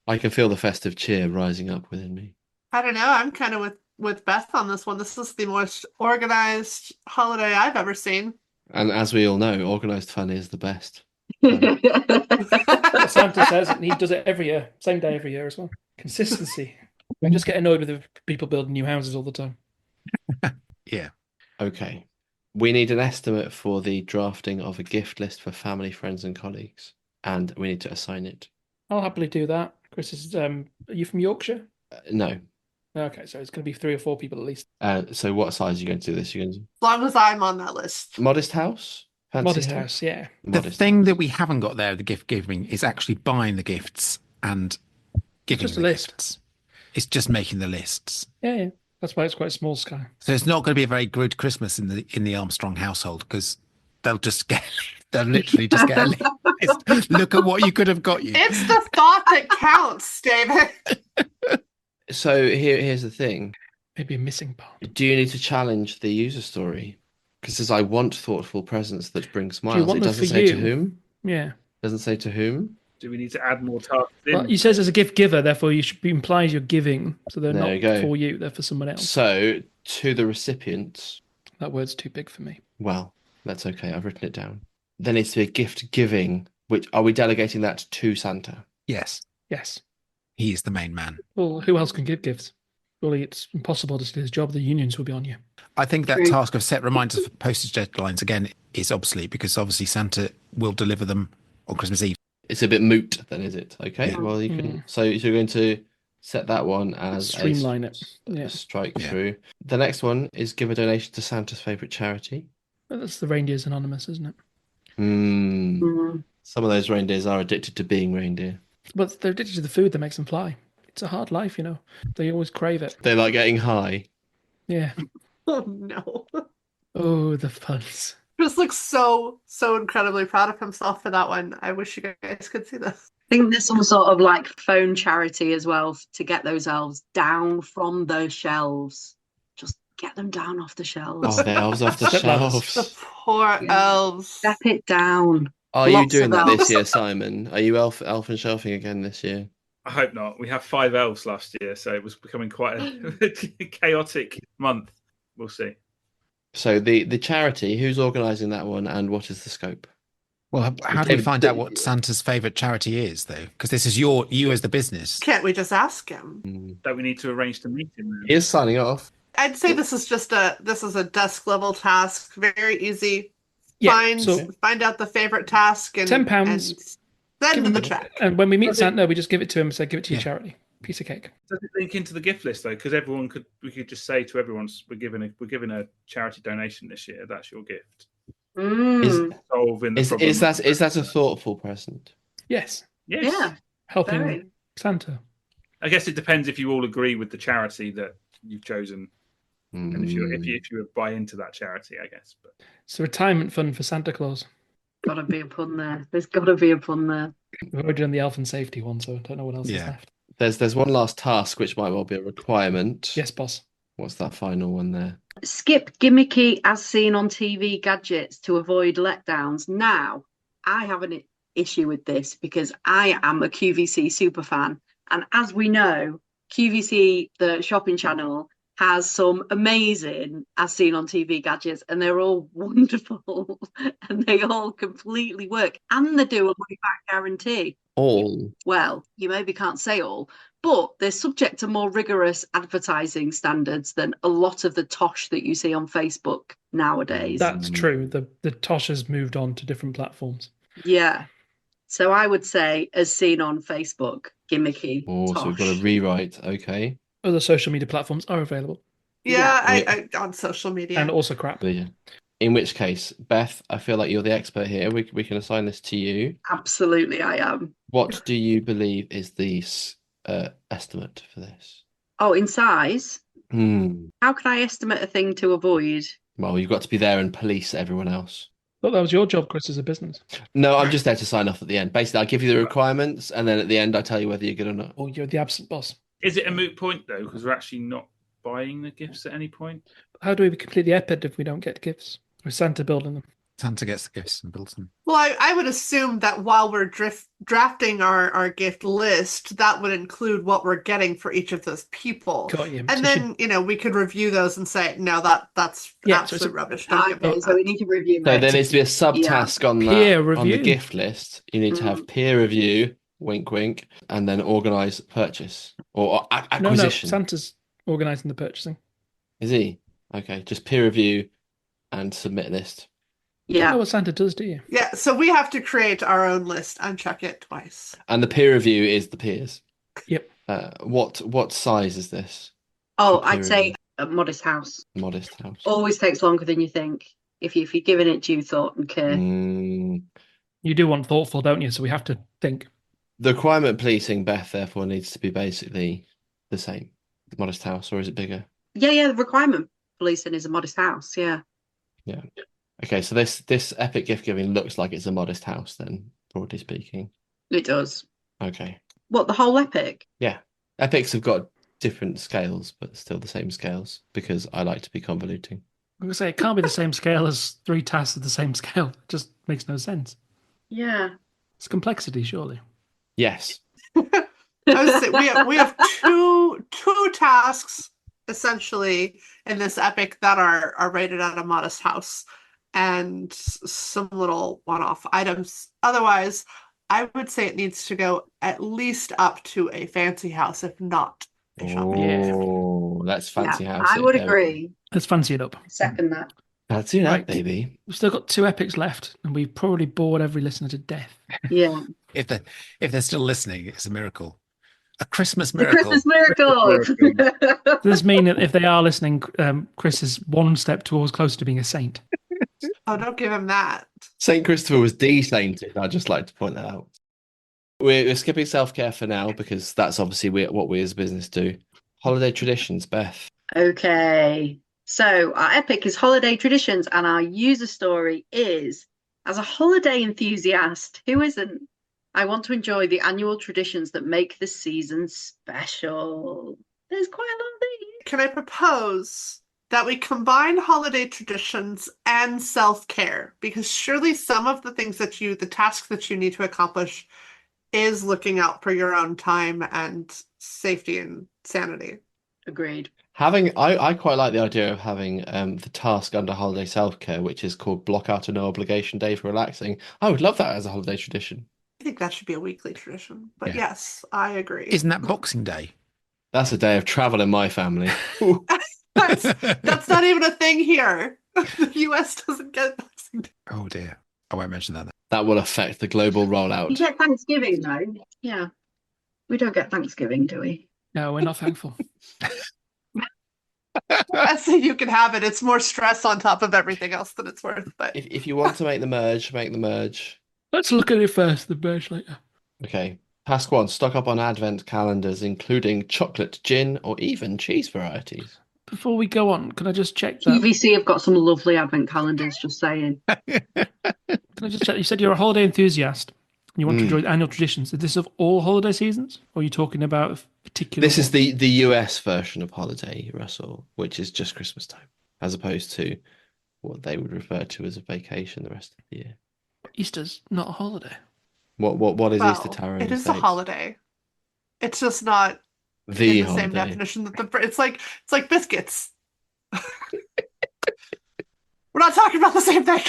I can feel the festive cheer rising up within me. I don't know. I'm kind of with Beth on this one. This is the most organized holiday I've ever seen. And as we all know, organised fun is the best. Santa says it, and he does it every year, same day every year as well. Consistency. I just get annoyed with the people building new houses all the time. Yeah. Okay. We need an estimate for the drafting of a gift list for family, friends, and colleagues. And we need to assign it. I'll happily do that. Chris, are you from Yorkshire? No. Okay, so it's going to be 3 or 4 people at least. So what size are you going to do this? You're going to As long as I'm on that list. modest house? Fancy Modest stuff? house, yeah. The Modest thing house. that we haven't got there, the gift giving, is actually buying the gifts and giving Just a the list. gifts. It's just making the lists. Yeah. That's why it's quite small scale. So it's not going to be a very good Christmas in the Armstrong household because they'll literally just get a list. Look at what you could have got you. It's the thought that counts, David. So here's the thing. Maybe a missing part. Do you need to challenge the user story? Because it says, I want thoughtful presents that bring smiles. want It them doesn't for say to you? whom. Yeah. Doesn't say to whom. Do we need to add more tasks in? Well, he says as a gift giver, therefore you should be implies you're giving, so they're There you not go. for you, they're for someone else. So to the recipients, That word's too big for me. well, that's okay. I've written it down. There needs to be a gift giving. Which are we delegating that to Santa? Yes, Yes. he is the main man. Well, who else can give gifts? Surely it's impossible to do his job. The unions will be on you. I think that True. task of set reminders for postage deadlines again is obsolete because obviously Santa will deliver them on Christmas Eve. It's a bit moot, then, is it? Okay. Yeah. Well, you can. So you're going to set that one as Streamline a, it. Yeah. strike Yeah. through. The next one is give a donation to Santa's favorite charity. But that's the Reindeers Anonymous, isn't it? Some of those reindeers are addicted to being reindeer. But they're addicted to the food that makes them fly. It's a hard life, you know. They always crave it. They like getting high. Yeah. Oh no. Oh, the puns. Chris looks so incredibly proud of himself for that one. I wish you guys could see this. I think there's some sort of like phone charity as well to get those elves down from the shelves. Just get them down off the shelves. Oh, the elves off the Step ladders. The shelves. poor Yeah. elves. Step it down. Are you Lots doing of that elves. this year, Simon? Are you elf and shelving again this year? I hope not. We have 5 elves last year, so it was becoming quite a chaotic month. We'll see. So the charity, who's organising that one, and what is the scope? Well, how do we find out what Santa's favourite charity is, though? Because this is you as the business. Can't we just ask him? That we need to arrange to meet him. He is signing off. I'd say this is a desk level task. Very easy. Yeah. So, Find out the favorite task and £10. and send Give to the him- check. and when we meet Does it- Santa, we just give it to him and say, give it to your Yeah. charity. Piece of cake. Does it link into the gift list though? Because we could just say to everyone, we're giving a charity donation this year. That's your gift. Solving the problem. Is that a thoughtful present? Yes. Yes. Yeah. Helping Very. Santa. I guess it depends if you all agree with the charity that you've chosen, and if you buy into that charity, I guess. But It's a retirement fund for Santa Claus. Gotta be a pun there. There's gotta be a pun there. We've already done the health and safety one, so I don't know what else is Yeah. left. There's one last task which might well be a requirement. Yes, boss. What's that final one there? Skip gimmicky as seen on TV gadgets to avoid letdowns. Now, I have an issue with this because I am a QVC super fan. And as we know, QVC, the shopping channel, has some amazing as seen on TV gadgets, and they're all wonderful and they all completely work, and they do a money back guarantee. All. Well, you maybe can't say all, but they're subject to more rigorous advertising standards than a lot of the tosh that you see on Facebook nowadays. That's true. The tosh has moved on to different platforms. Yeah. So I would say, as seen on Facebook, gimmicky. Oh, so we've got tosh. a rewrite. Okay. Other social media platforms are available. Yeah, Yeah. I on social media. And also crap. Yeah. In which case, Beth, I feel like you're the expert here. We can assign this to you. Absolutely, I am. What do you believe is the estimate for this? Oh, in size? Hmm. How can I estimate a thing to avoid? Well, you've got to be there and police everyone else. Thought that was your job, Chris, as a business. No, I'm just there to sign off at the end. Basically, I give you the requirements, and then at the end, I tell you whether you're good or not. Or you're the absent boss. Is it a moot point though? Because we're actually not buying the gifts at any point. How do we complete the epid if we don't get gifts? With Santa building them. Santa gets the gifts and builds them. Well, I would assume that while we're drafting our gift list, that would include what we're getting for each of those people. Got you. And So then, we could review those and say, no, that's Yeah, so it's absolute rubbish. Don't give Okay, me so we that. need to review So that. there needs to be a subtask on Peer that on the review. gift list. You need to have peer review, wink, wink, and then organise purchase or No, acquisition. Santa's organising the purchasing. Is he? Okay, just peer review and submit list. You don't Yeah. know what Santa does, do you? Yeah, so we have to create our own list and check it twice. And the peer review is the peers. Yep. What size is this? Oh, for peer I'd say review? a modest house. Modest house. Always takes longer than you think if you're giving it due thought and care. Mm. You do want thoughtful, don't you? So we have to think. The requirement policing, Beth, therefore needs to be basically the same. Modest house, or is it bigger? Yeah, the requirement policing is a modest house. Yeah. Yeah. Okay, so this epic gift giving looks like it's a modest house then, broadly speaking. It does. Okay. What, the whole epic? Yeah. Epics have got different scales, but still the same scales because I like to be convoluting. I'm going to say it can't be the same scale as 3 tasks of the same scale. It just makes no sense. Yeah. It's complexity, surely. Yes. I would say we have two tasks essentially in this epic that are rated at a modest house and some little one-off items. Otherwise, I would say it needs to go at least up to a fancy house, if not a shopping. Oh, that's fancy house. I would agree. Let's fancy it up. Second that. Fancy that, Right. baby. We've still got 2 epics left, and we've probably bored every listener to death. Yeah. If they're still listening, it's a miracle. A Christmas The miracle. Christmas miracle. Does this mean that if they are listening, Chris is one step closer to being a saint? Oh, don't give him that. Saint Christopher was de-sainted. I'd just like to point that out. We're skipping self-care for now because that's obviously what we as a business do. Holiday traditions, Beth. Okay. So our epic is holiday traditions, and our user story is, as a holiday enthusiast, who isn't? I want to enjoy the annual traditions that make the season special. There's quite a lot of these. Can I propose that we combine holiday traditions and self-care? Because surely some of the tasks that you need to accomplish is looking out for your own time and safety and sanity. Agreed. I quite like the idea of having the task under holiday self-care, which is called block out a no obligation day for relaxing. I would love that as a holiday tradition. I think that should be a weekly tradition. But Yeah. yes, I agree. Isn't that Boxing Day? That's a day of travel in my family. That's not even a thing here. The US doesn't get Boxing Day. Oh dear. I won't mention that. That will affect the global You rollout. get Thanksgiving, though. Yeah. We don't get Thanksgiving, do we? No, we're not thankful. I say you can have it. It's more stress on top of everything else than it's worth. But If you want to make the merge, make the merge. Let's look at it first, the merge later. Okay. Task 1, stock up on advent calendars, including chocolate, gin, or even cheese varieties. Before we go on, can I just check that? QVC have got some lovely advent calendars, just saying. Can I just check? You said you're a holiday enthusiast. And you want to enjoy the annual traditions. Is this of all holiday seasons? Or are you talking about a particular This is the US version of holiday, Russell, which is just Christmas time, as opposed to what they would refer to as a vacation the rest of the year. Easter's not a holiday. What is well, Easter Tara? in it the is a States? holiday. It's just not The in the same holiday. definition that it's like biscuits. We're not talking about the same thing.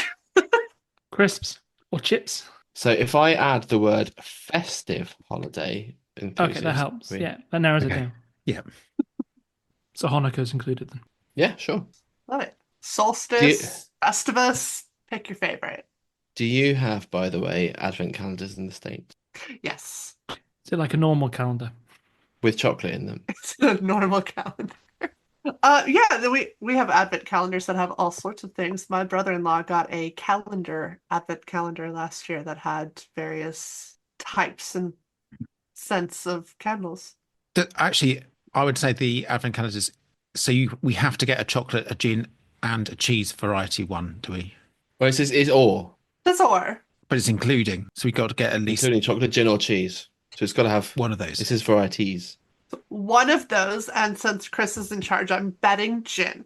Crisps or chips. So if I add the word festive holiday, Okay, that helps. we- Yeah, that narrows it Okay. down. Yeah. So Hanukkah's included then. Yeah, sure. Love it. Solstice, Festivus, pick your favorite. Do you have, by the way, advent calendars in the States Yes. Is it like a normal calendar? with chocolate in them? It's a normal calendar. Yeah, we have advent calendars that have all sorts of things. My brother-in-law got a advent calendar last year that had various types and scents of candles. Actually, I would say the advent calendars. So we have to get a chocolate, a gin, and a cheese variety one, do we? Well, it says is or, That's or. But it's including. So we got to get at least including chocolate, gin, or cheese. So it's got to have. one of those. This is varieties. One of those, and since Chris is in charge, I'm betting gin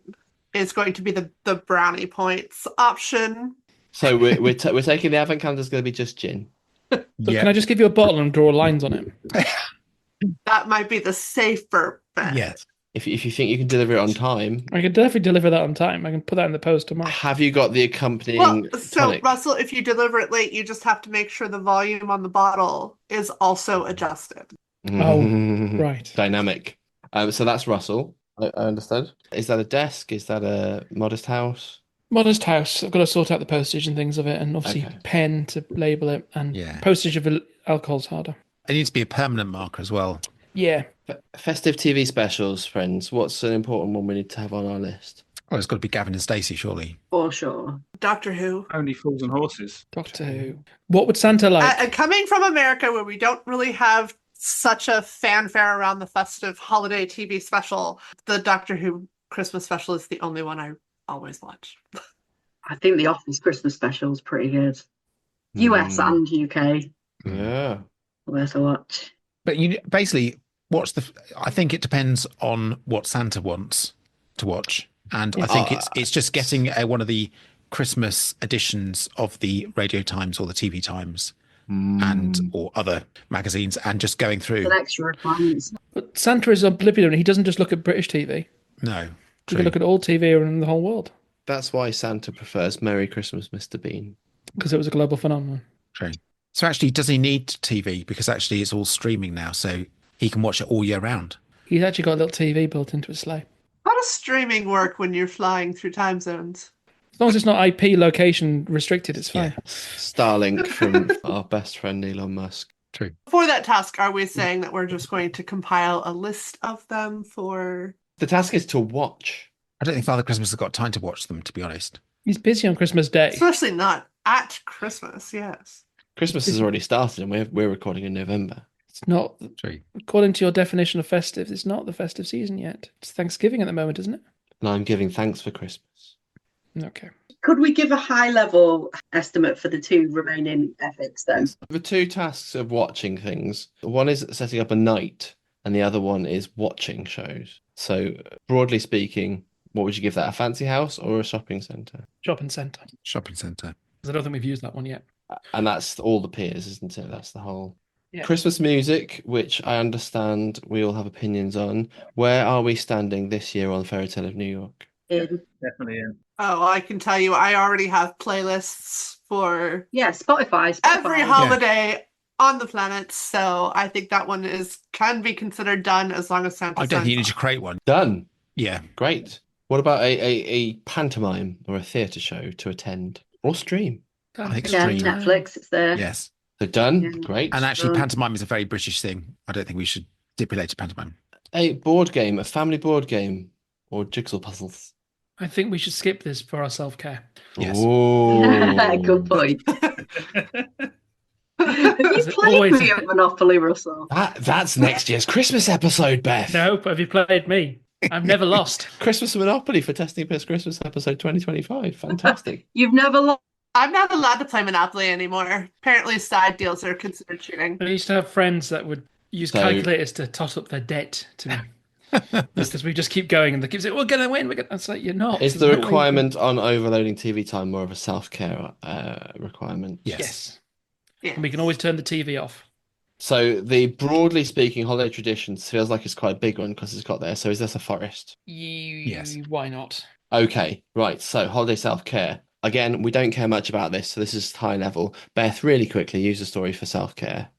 is going to be the brownie points option. So we're taking the advent calendar is going to be just gin. So can I just give you a bottle and draw lines on it? That might be the safer bet. Yes. If you think you can deliver it on time, I can definitely deliver that on time. I can put that in the post tomorrow. have you got the accompanying Well, so tonic? Russell, if you deliver it late, you just have to make sure the volume on the bottle is also adjusted. Oh, right. Dynamic. So that's Russell. I understood. Is that a desk? Is that a modest house? Modest house. I've got to sort out the postage and things of it, and obviously Okay. pen to label it, and Yeah. postage of alcohol's harder. It needs to be a permanent marker as well. Yeah. Festive TV specials, friends. What's an important one we need to have on our list? Oh, it's got to be Gavin and Stacey, surely. For sure. Doctor Who. Only Fools and Horses. Doctor Who. What would Santa like? Coming from America, where we don't really have such a fanfare around the festive holiday TV special, the Doctor Who Christmas special is the only one I always watch. I think the Office Christmas special is pretty good. US and UK. Yeah. Worth a watch. But you basically I think it depends on what Santa wants to watch. And I think it's just getting one of the Christmas editions of the Radio Times or the TV Times or other magazines and just going through. An extra requirements. But Santa is oblivious. He doesn't just look at British TV. No. He True. can look at all TV around the whole world That's why Santa prefers Merry Christmas, Mr. Bean. because it was a global phenomenon. True. So actually, does he need TV? Because actually it's all streaming now, so he can watch it all year round. He's actually got a little TV built into his sleigh. How does streaming work when you're flying through time zones? As long as it's not IP location restricted, it's fine. Yeah. Starlink from our best friend Elon Musk. True. For that task, are we saying that we're just going to compile a list of them for... The task is to watch. I don't think Father Christmas has got time to watch them, to be honest. He's busy on Christmas Day. Especially not at Christmas, yes. Christmas has already started and we're recording in November. It's not, True. according to your definition of festive, it's not the festive season yet. It's Thanksgiving at the moment, isn't it? And I'm giving thanks for Christmas. Okay. Could we give a high level estimate for the two remaining ethics then? The two tasks of watching things, one is setting up a night and the other one is watching shows. So broadly speaking, what would you give that? A fancy house or a shopping centre? Shopping centre. Shopping centre. Because I don't think we've used that one yet. And that's all the peers, isn't it? That's the whole... Yeah. Christmas music, which I understand we all have opinions on. Where are we standing this year on Fairy Tale of New York? Definitely, yeah. Oh, I can tell you, I already have playlists for Yeah, Spotify. every holiday on the planet, so I think that one can be considered done as long as Santa I don't think you need signs to create one. Done. Yeah. Great. What about a pantomime or a theatre show to attend or stream? I think Yeah, stream. Netflix, it's there. Yes. So done. Yeah. Great. And actually, Right. pantomime is a very British thing. I don't think we should stipulate a pantomime. A board game, a family board game, or jigsaw puzzles. I think we should skip this for our self-care. Yes. Ooh. Good point. Have you Is it played always- me at Monopoly, Russell? That's next year's Christmas episode, Beth. No, but have you played me? I've never lost. Christmas Monopoly for Testing Piss Christmas episode 2025. Fantastic. You've never lost. I'm not allowed to play Monopoly anymore. Apparently, side deals are considered cheating. I used to have friends that would use So- calculators to tot up their debt to me. Because we just keep going and they keep saying, we're going to win. It's like, you're not. Is There's the no way you requirement on overloading TV time more of a self-care requirement? can- Yes. Yes. Yeah. And we can always turn the TV off. So the broadly speaking holiday traditions feels like it's quite a big one because it's got there. So is this a forest? Yes. Why not? Okay, right. So holiday self-care. Again, we don't care much about this, so this is high level. Beth, really quickly, use a story for self-care.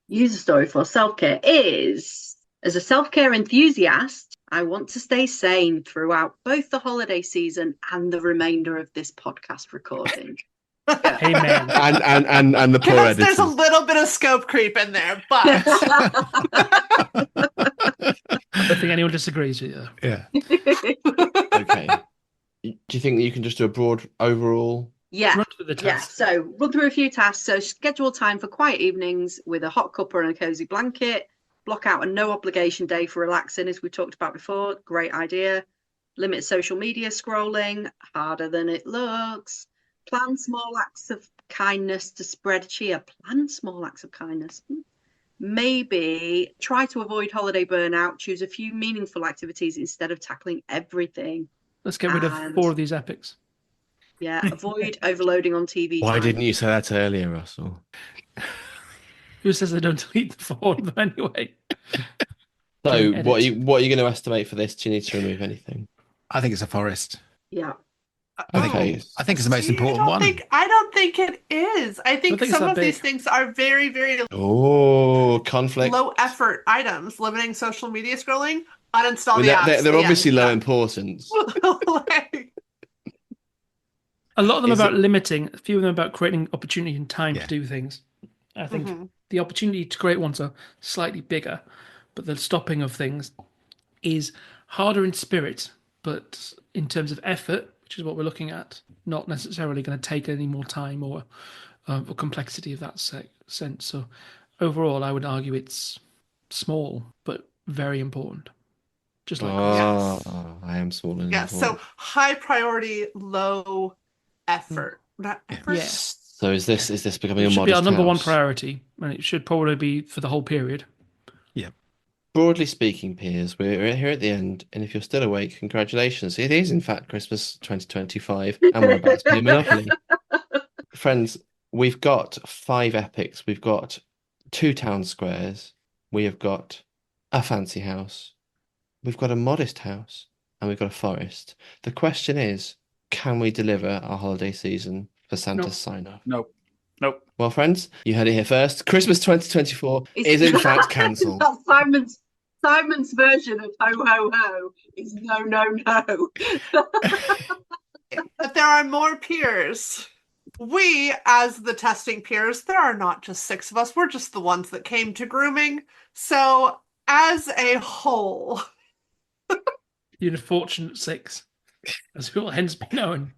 User story for self-care is, as a self-care enthusiast, I want to stay sane throughout both the holiday season and the remainder of this podcast recording. Amen. And the poor Because there's a editors. little bit of scope creep in there, but I don't think anyone disagrees with you. Yeah. Okay. Do you think that you can just do a broad overall? Yeah. Run through the Yeah, tasks. so run through a few tasks. So schedule time for quiet evenings with a hot cuppa and a cozy blanket. Block out a no obligation day for relaxing, as we talked about before. Great idea. Limit social media scrolling. Harder than it looks. Plan small acts of kindness to spread cheer. Plan small acts of kindness. Maybe try to avoid holiday burnout. Choose a few meaningful activities instead of tackling everything. Let's get rid of 4 of these epics. Yeah, avoid overloading on TV. Why time. didn't you say that earlier, Russell? Who says they don't delete the 4 of them anyway? So Edit. what are you going to estimate for this? Do you need to remove anything? I think it's a forest. Yeah. Okay. I think it's the most See, important one. I don't think it is. I think think it's some that of these big. things are very, very Oh, conflict. low effort items. Limiting social media scrolling, uninstall Well, the apps. they're obviously low Yeah. importance. Like, A lot of them Is about it- limiting, a few of them about creating opportunity and time Yeah. to do things. I think Mhm. the opportunity to create ones are slightly bigger, but the stopping of things is harder in spirit, but in terms of effort, which is what we're looking at, not necessarily going to take any more time or complexity of that sense. So overall, I would argue it's small, but very important. Just like Christmas. Oh, I am small and yeah. So important. high priority, low effort. Not effort. Yeah. So is this becoming It a should be modest our number one house? priority, and it should probably be for the whole period. Broadly speaking, peers, we're here at the end, and if you're still awake, congratulations. It is, in fact, Christmas 2025, and we're about to play Monopoly. Friends, we've got 5 epics. We've got 2 town squares. We have got a fancy house. We've got a modest house, and we've got a forest. The question is, can we deliver our holiday season for Santa's Nope. sign-off? Nope. Well, friends, you heard it here first. Christmas 2024 is in fact cancelled. That's Simon's version of ho ho ho is no no no. But there are more peers. We, as the testing peers, there are not just 6 of us. We're just the ones that came to grooming. So, as a whole, You're a fortunate 6, as it will hence be known.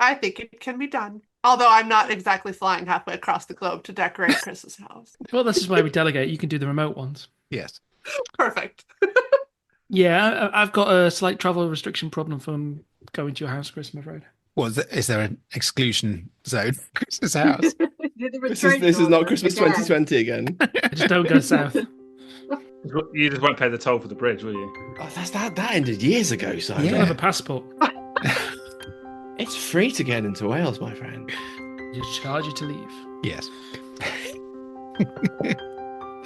I think it can be done. Although I'm not exactly flying halfway across the globe to decorate Chris's house. Well, this is why we delegate. You can do the remote ones. Yes. Perfect. Yeah, I've got a slight travel restriction problem from going to your house, Chris, I'm afraid. Is there an exclusion zone? Chris's house. This is not Christmas 2020 again. Just don't go south. You just won't pay the toll for the bridge, will you? Oh, that ended years ago, Simon. You Yeah. don't have a passport. It's free to get into Wales, my friend. Just charge you to leave. Yes.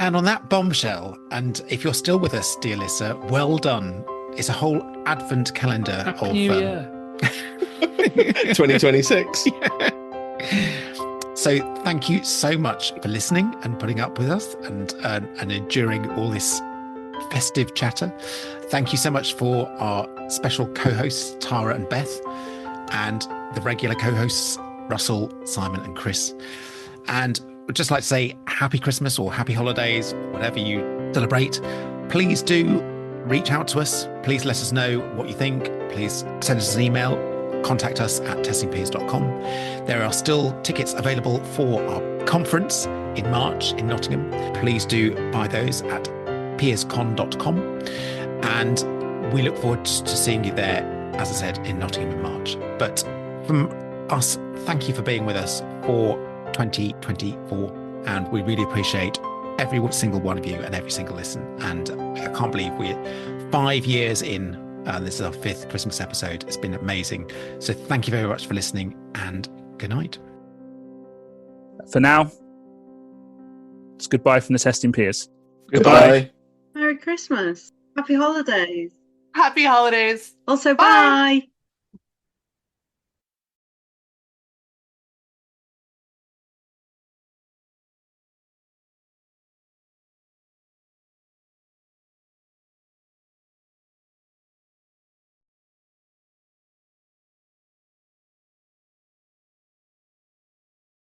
And on that bombshell, and if you're still with us, dear listener, well done. It's a whole advent calendar Happy of New Year. 2026. So thank you so much for listening and putting up with us and enduring all this festive chatter. Thank you so much for our special co-hosts, Tara and Beth, and the regular co-hosts, Russell, Simon and Chris. And I'd just like to say happy Christmas or happy holidays, whatever you celebrate. Please do reach out to us. Please let us know what you think. Please send us an email. Contact us at testingpeers.com. There are still tickets available for our conference in March in Nottingham. Please do buy those at peerscon.com. And we look forward to seeing you there, as I said, in Nottingham in March. But from us, thank you for being with us for 2024. And we really appreciate every single one of you and every single listen. And I can't believe we're 5 years in. This is our 5th Christmas episode. It's been amazing. So thank you very much for listening and good night. For now, It's goodbye from the testing peers. Goodbye. Merry Christmas. Happy holidays. Happy holidays. Also, Bye. bye.